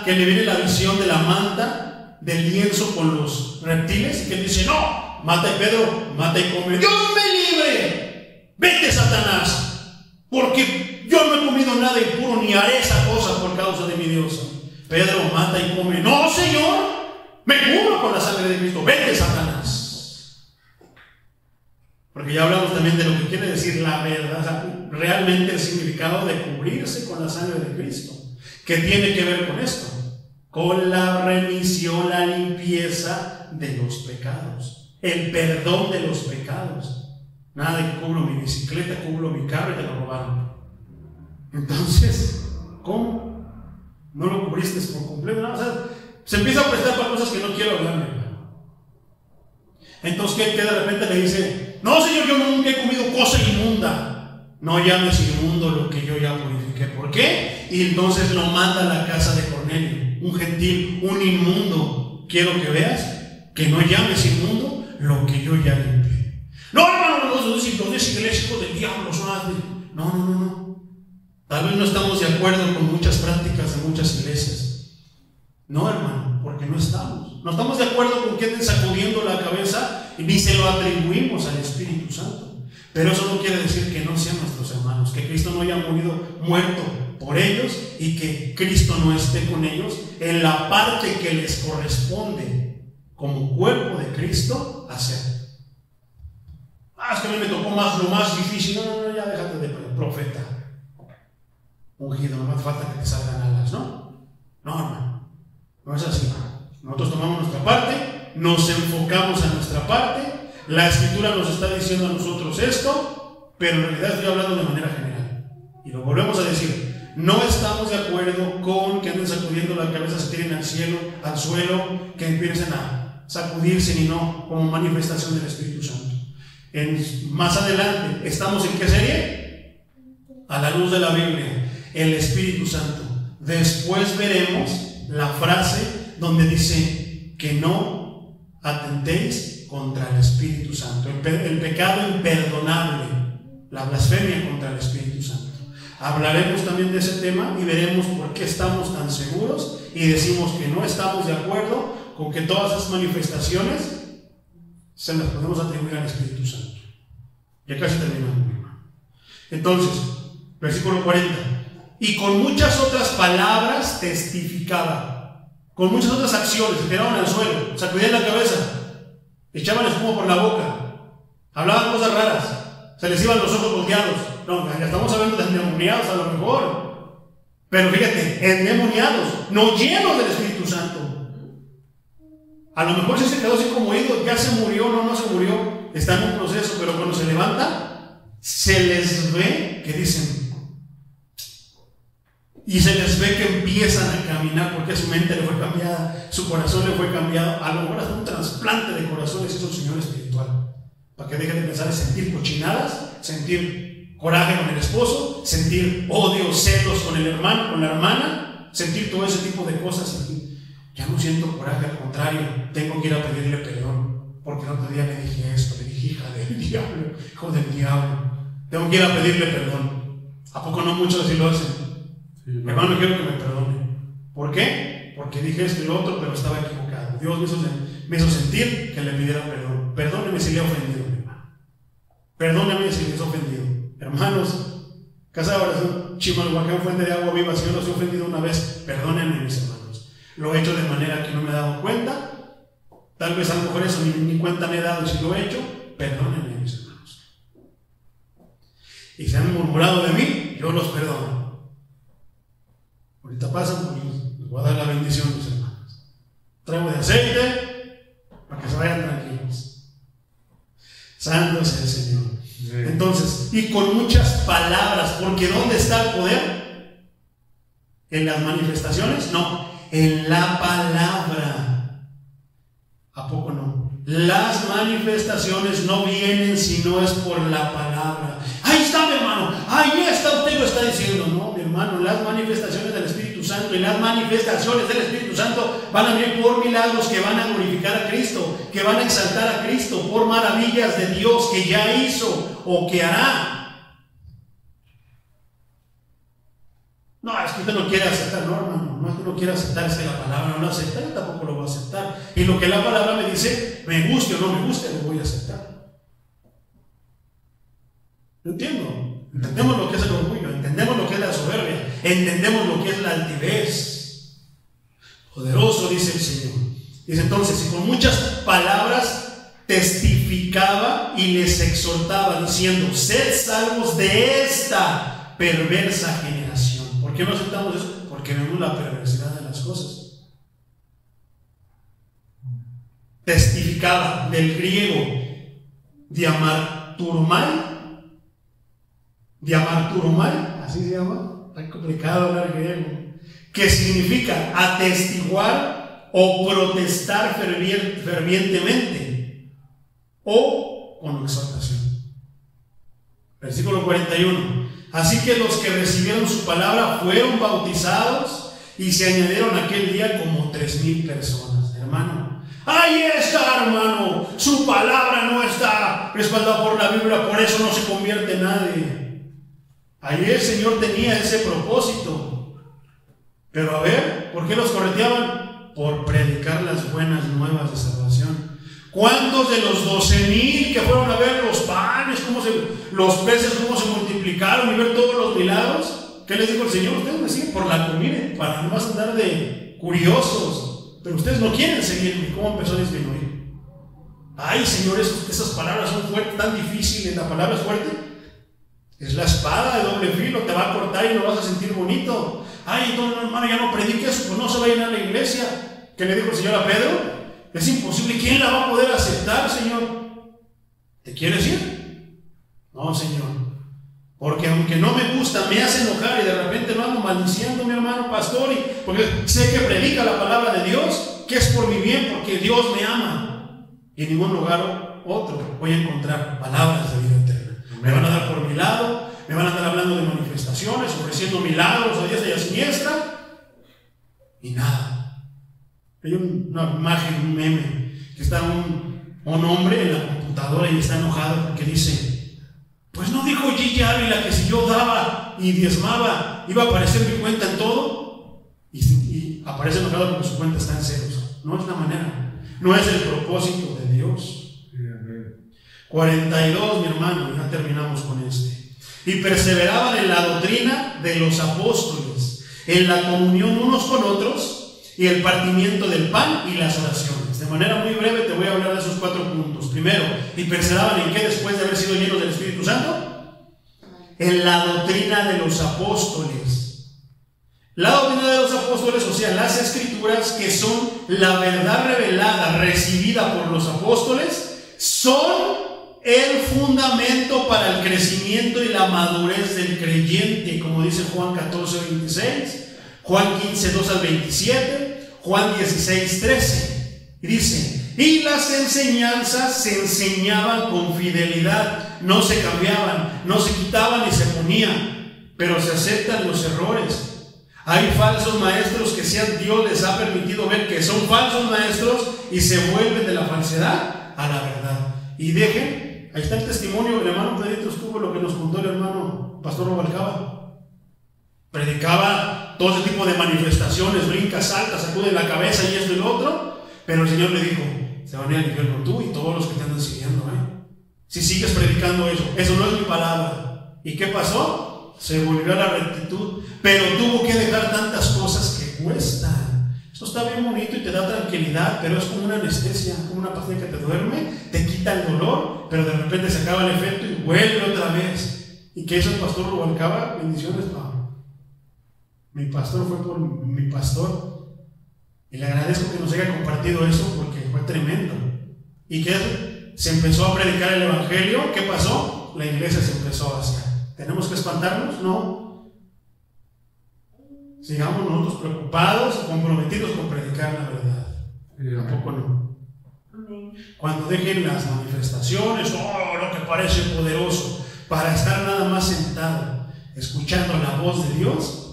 le viene la visión de la manta, del lienzo con los reptiles, y que él dice, no, mata a Pedro, mata y come. ¡Dios me libre! ¡Vete, Satanás! Porque yo no he comido nada impuro, ni haré esa cosa por causa de mi Dios. Pedro mata y come. No, Señor, me cubro con la sangre de Cristo. Vete, Satanás. Porque ya hablamos también de lo que quiere decir la verdad, o sea, realmente el significado de cubrirse con la sangre de Cristo. ¿Qué tiene que ver con esto? Con la remisión, la limpieza de los pecados, el perdón de los pecados. Nada de que cubro mi bicicleta, cubro mi carro y te lo robaron. Entonces, ¿cómo? No lo cubriste por completo, ¿no? O sea, se empieza a prestar para cosas que no quiero hablarme. Entonces, ¿qué de repente le dice? No, Señor, yo nunca he comido cosa inmunda. No llames inmundo lo que yo ya purifiqué. ¿Por qué? Y entonces lo manda a la casa de Cornelio, un gentil, un inmundo. Quiero que veas que no llames inmundo lo que yo ya limpié. No, hermano, los iglesias, hijos del diablo, no. Tal vez no estamos de acuerdo con muchas prácticas de muchas iglesias. No, hermano, porque no estamos. No estamos de acuerdo con que anden sacudiendo la cabeza y ni se lo atribuimos al Espíritu Santo. Pero eso no quiere decir que no sean nuestros hermanos, que Cristo no haya muerto por ellos y que Cristo no esté con ellos en la parte que les corresponde como cuerpo de Cristo hacer. Es que a mí me tocó lo más difícil. No, ya déjate de profeta ungido, no hace falta que te salgan alas, ¿no? No, hermano, no es así. Nosotros tomamos nuestra parte, nos enfocamos a nuestra parte, la Escritura nos está diciendo a nosotros esto, pero en realidad estoy hablando de manera general. Y lo volvemos a decir, no estamos de acuerdo con que anden sacudiendo la cabeza, se tiren al suelo, que empiecen a sacudirse, ni no, como manifestación del Espíritu Santo. Más adelante, ¿estamos en qué serie? A la luz de la Biblia. El Espíritu Santo. Después veremos la frase donde dice que no atentéis contra el Espíritu Santo, el pecado imperdonable, la blasfemia contra el Espíritu Santo. Hablaremos también de ese tema y veremos por qué estamos tan seguros y decimos que no estamos de acuerdo con que todas esas manifestaciones se las podemos atribuir al Espíritu Santo. Ya casi terminamos. Entonces, versículo 40. Y con muchas otras palabras testificaba, con muchas otras acciones, se tiraban al suelo, sacudían la cabeza, echaban espuma por la boca, hablaban cosas raras, se les iban los ojos volteados. No, ya estamos hablando de endemoniados a lo mejor, pero fíjate, endemoniados, no llenos del Espíritu Santo. A lo mejor si se quedó así como oído, ya se murió, no se murió, está en un proceso, pero cuando se levanta, se les ve que dicen, y se les ve que empiezan a caminar porque su mente le fue cambiada, su corazón le fue cambiado, a lo mejor hasta un trasplante de corazones hizo el Señor espiritual, para que dejen de pensar en sentir cochinadas, sentir coraje con el esposo, sentir odio, celos con el hermano, con la hermana, sentir todo ese tipo de cosas. Ya no siento coraje, al contrario, tengo que ir a pedirle perdón, porque el otro día le dije esto, le dije hija del diablo, hijo del diablo, tengo que ir a pedirle perdón. ¿A poco no muchos así lo hacen? Sí, hermano, quiero que me perdone. ¿Por qué? Porque dije esto y lo otro, pero estaba equivocado. Dios me hizo sentir que le pidiera perdón. Perdóneme si le he ofendido, mi hermano. Perdóneme si les he ofendido. Hermanos, Casa de Oración Chimalhuacán, Fuente de Agua Viva, si yo los he ofendido una vez, perdónenme, mis hermanos. Lo he hecho de manera que no me he dado cuenta. Tal vez a lo mejor eso ni cuenta me he dado si lo he hecho. Perdónenme, mis hermanos. Y si han murmurado de mí, yo los perdono. Ahorita pasan, pues les voy a dar la bendición, mis hermanos. Traigo de aceite para que se vayan tranquilos. Santo sea el Señor. Sí. Entonces, y con muchas palabras, porque ¿dónde está el poder? ¿En las manifestaciones? No, en la palabra. ¿A poco no? Las manifestaciones no vienen si no es por la palabra. Ahí está, mi hermano, ahí está, usted lo está diciendo. No, mi hermano, las manifestaciones del Espíritu Santo y las manifestaciones del Espíritu Santo van a venir por milagros que van a glorificar a Cristo, que van a exaltar a Cristo, por maravillas de Dios que ya hizo o que hará. No, es que usted no quiere aceptar, no, hermano, no es que no quiere aceptar, es que la palabra no la acepta, yo tampoco lo voy a aceptar. Y lo que la palabra me dice, me guste o no me guste, lo voy a aceptar. ¿Lo entiendo? Entendemos lo que es el orgullo, entendemos lo que es la soberbia, entendemos lo que es la altivez. Poderoso, dice el Señor. Dice entonces, y con muchas palabras testificaba y les exhortaba, diciendo, sed salvos de esta perversa generación. ¿Por qué no aceptamos eso? Porque vemos la perversidad de las cosas. Testificaba, del griego diamarturomai, así se llama, está complicado hablar griego, que significa atestiguar o protestar fervientemente o con exhortación. Versículo 41. Así que los que recibieron su palabra fueron bautizados y se añadieron aquel día como 3,000 personas. Hermano, ahí está, hermano, su palabra no está respaldada por la Biblia, por eso no se convierte nadie. Ahí el Señor tenía ese propósito. Pero a ver, ¿por qué los correteaban? Por predicar las buenas nuevas de salvación. ¿Cuántos de los 12,000 que fueron a ver los panes, los peces, cómo se multiplicaron y ver todos los milagros? ¿Qué les dijo el Señor? Ustedes me siguen por la comida, para no más andar de curiosos, pero ustedes no quieren seguirme. ¿Cómo empezó a disminuir? Ay, Señor, esas palabras son fuertes, tan difíciles. La palabra es fuerte. Es la espada de doble filo, te va a cortar y no vas a sentir bonito. Ay, entonces, hermano, ya no prediques, pues no se va a llenar la iglesia. ¿Qué le dijo el Señor a Pedro? Es imposible, ¿quién la va a poder aceptar, Señor? ¿Te quieres ir? No, Señor, porque aunque no me gusta, me hace enojar y de repente lo ando maldiciendo, mi hermano pastor, porque sé que predica la palabra de Dios, que es por mi bien, porque Dios me ama. Y en ningún lugar otro voy a encontrar palabras de vida eterna. Me van a dar por mi lado, me van a estar hablando de manifestaciones, ofreciendo milagros a diestra y a siniestra, y nada. Hay una imagen, un meme, que está un hombre en la computadora y está enojado porque dice, pues no dijo Gigi Ávila que si yo daba y diezmaba, iba a aparecer mi cuenta en todo, y aparece enojado porque su cuenta está en ceros. No es la manera, no es el propósito de Dios. 42, mi hermano, ya terminamos con este. Y perseveraban en la doctrina de los apóstoles, en la comunión unos con otros, y el partimiento del pan y las oraciones. De manera muy breve te voy a hablar de esos 4 puntos. Primero, ¿y perseveraban en qué después de haber sido llenos del Espíritu Santo? En la doctrina de los apóstoles. La doctrina de los apóstoles, o sea, las escrituras, que son la verdad revelada, recibida por los apóstoles, son el fundamento para el crecimiento y la madurez del creyente, como dice Juan 14:26, Juan 15:2-27, Juan 16:13. Y dice: y las enseñanzas se enseñaban con fidelidad, no se cambiaban, no se quitaban ni se ponían, pero se aceptan los errores. Hay falsos maestros que Dios les ha permitido ver que son falsos maestros y se vuelven de la falsedad a la verdad. Y dejen, ahí está el testimonio, el hermano Pedrito estuvo, lo que nos contó el hermano Pastor Rubalcaba. Predicaba todo ese tipo de manifestaciones, brinca, salta, sacude la cabeza y esto y lo otro, pero el Señor le dijo: se van a ir al infierno tú y todos los que te andan siguiendo, si sigues predicando eso no es mi palabra. ¿Y qué pasó? Se volvió a la rectitud, pero tuvo que dejar tantas cosas que cuestan. Eso está bien bonito y te da tranquilidad, pero es como una anestesia, como una pastilla que te duerme, te quita el dolor, pero de repente se acaba el efecto y vuelve otra vez. ¿Y qué hizo el pastor Rubalcaba? Bendiciones, mi pastor fue por mi pastor, y le agradezco que nos haya compartido eso porque fue tremendo. ¿Y qué? Se empezó a predicar el evangelio. ¿Qué pasó? La iglesia se empezó a vaciar. ¿Tenemos que espantarnos? No. Sigamos nosotros preocupados, comprometidos con predicar la verdad. Tampoco no. Cuando dejen las manifestaciones, lo que parece poderoso, para estar nada más sentado, escuchando la voz de Dios,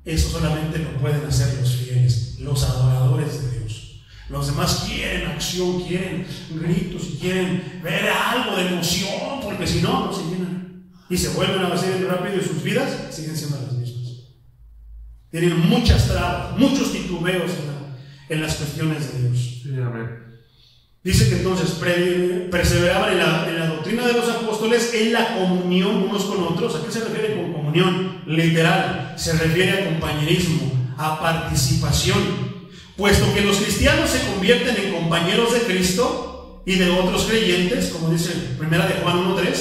eso solamente lo pueden hacer los fieles, los adoradores de Dios. Los demás quieren acción, quieren gritos y quieren ver algo de emoción, porque si no, no se llenan. Y se vuelven a vaciar rápido y sus vidas siguen siendo las mismas. Tienen muchas trabas, muchos titubeos en las cuestiones de Dios. Sí, amén. Dice que entonces perseveraban en la doctrina de los apóstoles, en la comunión unos con otros. ¿A qué se refiere con comunión? Literal, se refiere a compañerismo, a participación. Puesto que los cristianos se convierten en compañeros de Cristo y de otros creyentes, como dice 1 de Juan 1:3,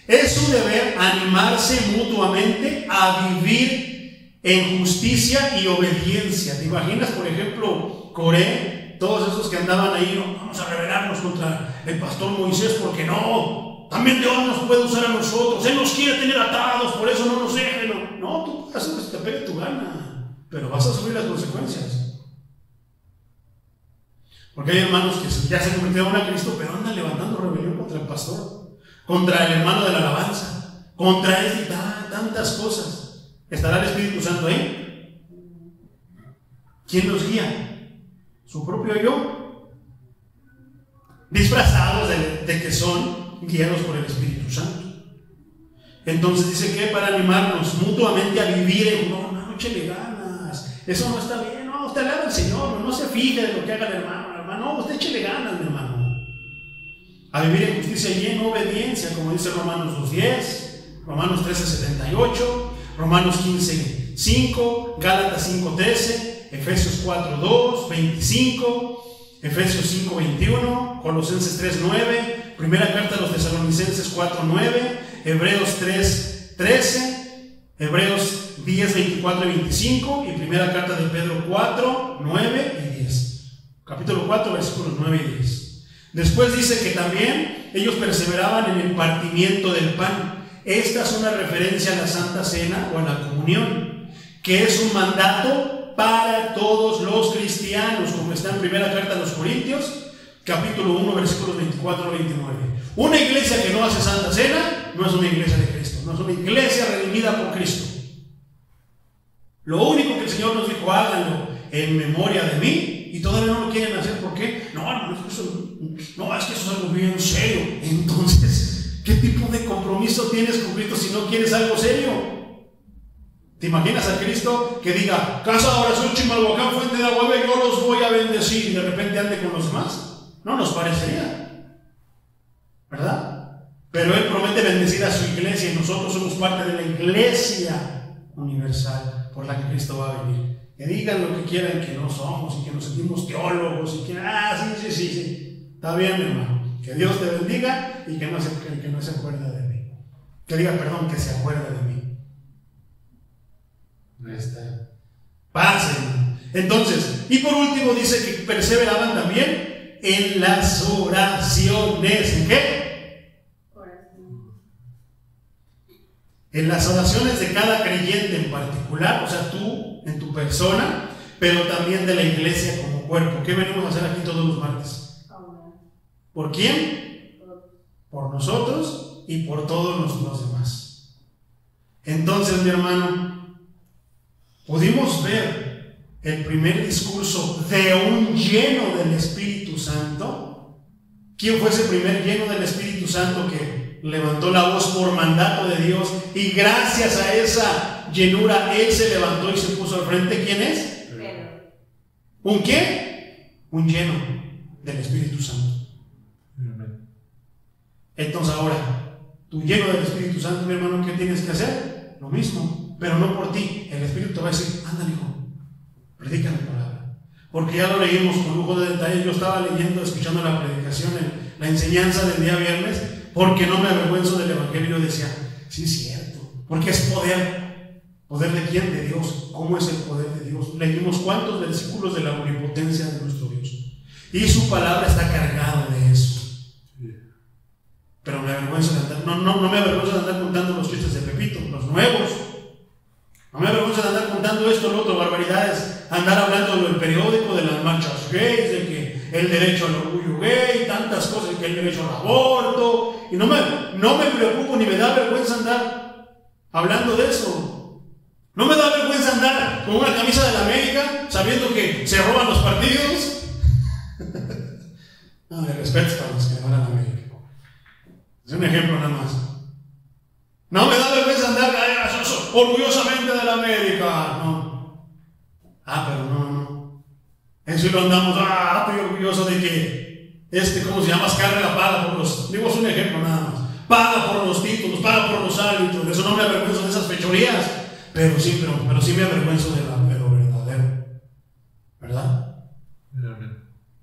es su deber animarse mutuamente a vivir en justicia y obediencia. ¿Te imaginas, por ejemplo, Coré? Todos esos que andaban ahí: no, vamos a rebelarnos contra el pastor Moisés, porque no, también Dios nos puede usar a nosotros, Él nos quiere tener atados, por eso no nos dejen. No, tú puedes hacer lo que te pegue tu gana, pero vas a sufrir las consecuencias. Porque hay hermanos que ya se convirtieron a Cristo, pero andan levantando rebelión contra el pastor, contra el hermano de la alabanza, contra él y tantas cosas. ¿Estará el Espíritu Santo ahí? ¿Quién los guía? Su propio yo, disfrazados de que son guiados por el Espíritu Santo. Entonces dice que para animarnos mutuamente a vivir no échele ganas, eso no está bien, no, usted alaba al Señor, no se fije de lo que haga el hermano, no, usted échele ganas, mi hermano, a vivir en justicia y en obediencia, como dice Romanos 2:10, Romanos 13:78, Romanos 15:5, Gálatas 5:13, Efesios 4:2, 25, Efesios 5:21, Colosenses 3:9, primera carta a los Tesalonicenses 4:9, Hebreos 3:13, Hebreos 10:24 y 25, y primera carta de Pedro 4:9 y 10. Capítulo 4, versículos 9 y 10. Después dice que también ellos perseveraban en el partimiento del pan. Esta es una referencia a la Santa Cena o a la comunión, que es un mandato para todos los cristianos, como está en primera carta a los Corintios, capítulo 1, versículos 24 a 29. Una iglesia que no hace Santa Cena no es una iglesia de Cristo, no es una iglesia redimida por Cristo. Lo único que el Señor nos dijo: háganlo en memoria de mí, y todavía no lo quieren hacer. ¿Por qué? No, es que eso es algo bien serio. Entonces, ¿qué tipo de compromiso tienes con Cristo si no quieres algo serio? ¿Te imaginas a Cristo que diga, Casa de Oración Chimalhuacán, Fuente de Agua Viva, yo los voy a bendecir, y de repente ande con los demás? No nos parecería, ¿verdad? Pero Él promete bendecir a su iglesia y nosotros somos parte de la iglesia universal por la que Cristo va a venir. Que digan lo que quieran que no somos y que nos sentimos teólogos y que, sí. Está bien, mi hermano. Que Dios te bendiga y que no se acuerde de mí. Que diga, perdón, que se acuerde de mí. Pasen. Entonces, y por último dice que perseveraban también en las oraciones. ¿En qué? En las oraciones de cada creyente en particular, o sea, tú en tu persona, pero también de la iglesia como cuerpo. ¿Qué venimos a hacer aquí todos los martes? ¿Por quién? Por nosotros y por todos los demás. Entonces, mi hermano, pudimos ver el primer discurso de un lleno del Espíritu Santo. ¿Quién fue ese primer lleno del Espíritu Santo que levantó la voz por mandato de Dios? Y gracias a esa llenura, Él se levantó y se puso al frente. ¿Quién es? Pedro. ¿Un qué? Un lleno del Espíritu Santo. Entonces ahora, tú lleno del Espíritu Santo, mi hermano, ¿qué tienes que hacer? Lo mismo, pero no por ti. El Espíritu te va a decir, ándale, hijo, predica mi palabra. Porque ya lo leímos con lujo de detalle. Yo estaba leyendo, escuchando la predicación, la enseñanza del día viernes, porque no me avergüenzo del Evangelio. Yo decía, sí es cierto, porque es poder. ¿Poder de quién? De Dios. ¿Cómo es el poder de Dios? Leímos cuántos versículos de la omnipotencia de nuestro Dios. Y su palabra está cargada de eso. Pero me avergüenzo de andar, no me avergüenzo de andar contando los chistes de Pepito, los nuevos. No me avergüenzo de andar contando esto, lo otro, barbaridades. Andar hablando del periódico, de las marchas gays, de que el derecho al orgullo gay, tantas cosas, que el derecho al aborto. Y no me preocupo ni me da vergüenza andar hablando de eso. No me da vergüenza andar con una camisa de la América sabiendo que se roban los partidos. No, de respeto para los que van a la América. Es un ejemplo nada más. No me da vergüenza andar orgullosamente de la América. No. Pero no. Eso lo andamos, estoy orgulloso de que ¿cómo se llama? Carrera paga por los, digo, es un ejemplo nada más. Paga por los títulos, paga por los árbitros. De eso no me avergüenzo de esas fechorías. Pero sí me avergüenzo de lo verdadero. ¿Verdad?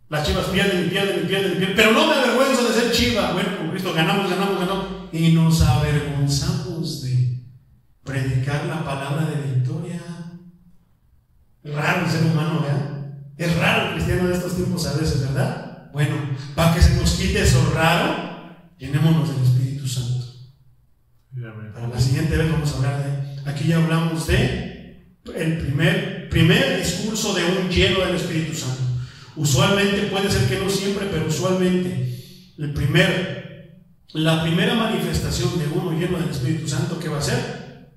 Las Chivas pierden, pero no me avergüenzo de ser Chiva. Bueno, con Cristo ganamos. Y nos avergonzamos de predicar la palabra de victoria. Es raro el ser humano, ¿verdad? Es raro el cristiano de estos tiempos a veces, ¿verdad? Bueno, para que se nos quite eso raro, llenémonos del Espíritu Santo. Para la siguiente vez vamos a hablar de... Aquí ya hablamos de el primer discurso de un lleno del Espíritu Santo. Usualmente, puede ser que no siempre, pero usualmente la primera manifestación de uno lleno del Espíritu Santo, ¿qué va a ser?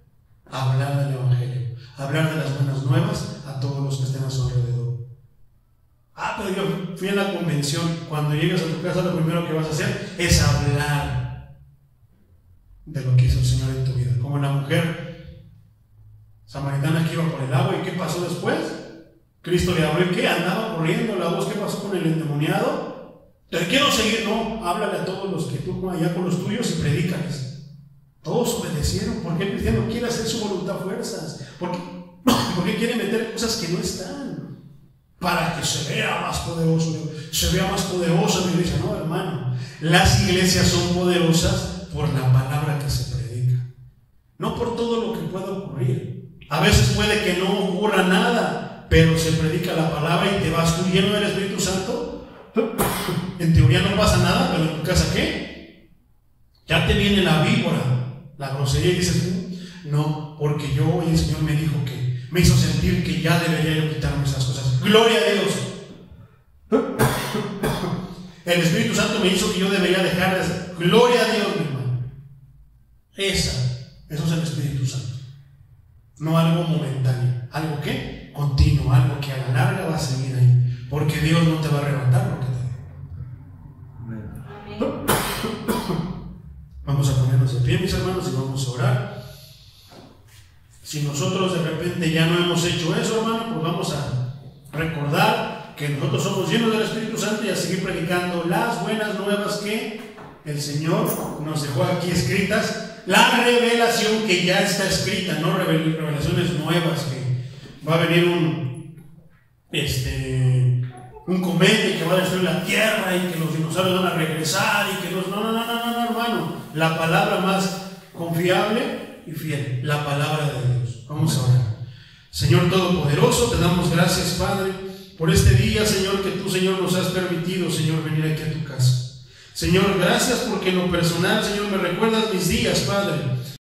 Hablar del Evangelio, hablar de las buenas nuevas a todos los que estén a su alrededor. Pero yo fui a la convención. Cuando llegas a tu casa, lo primero que vas a hacer es hablar de lo que hizo el Señor en tu vida. Como la mujer samaritana que iba por el agua, ¿y qué pasó después? Cristo le habló, ¿y qué? Andaba corriendo la voz. ¿Qué pasó con el endemoniado? Te quiero seguir. No, háblale a todos los que tú allá con los tuyos y predícales. Todos obedecieron, porque el cristiano quiere hacer su voluntad a fuerzas, porque quiere meter cosas que no están, para que se vea más poderoso, se vea más poderosa la iglesia. No, hermano, las iglesias son poderosas por la palabra que se predica, no por todo lo que pueda ocurrir. A veces puede que no ocurra nada, pero se predica la palabra y te vas tú lleno del Espíritu Santo. En teoría no pasa nada, pero en tu casa, ¿qué? Ya te viene la víbora, la grosería, y dices, no, porque yo y el Señor me dijo que me hizo sentir que ya debería yo quitarme esas cosas. Gloria a Dios. El Espíritu Santo me hizo que yo debería dejarlas. Gloria a Dios, mi hermano. Eso es el Espíritu Santo. No algo momentáneo, algo que continuo, algo que a la larga va a seguir ahí, porque Dios no te va a arrebatar lo que te dé. Vamos a ponernos de pie, mis hermanos, y vamos a orar. Si nosotros de repente ya no hemos hecho eso, hermano, pues vamos a recordar que nosotros somos llenos del Espíritu Santo y a seguir predicando las buenas nuevas que el Señor nos dejó aquí escritas. La revelación que ya está escrita, no revelaciones nuevas, que va a venir un cometa que va a destruir la tierra y que los dinosaurios van a regresar y que no, hermano. La palabra más confiable y fiel, la palabra de Dios. Vamos a orar. Señor Todopoderoso, te damos gracias, Padre, por este día, Señor, que tú, Señor, nos has permitido, Señor, venir aquí a tu casa. Señor, gracias porque en lo personal, Señor, me recuerdas mis días, Padre.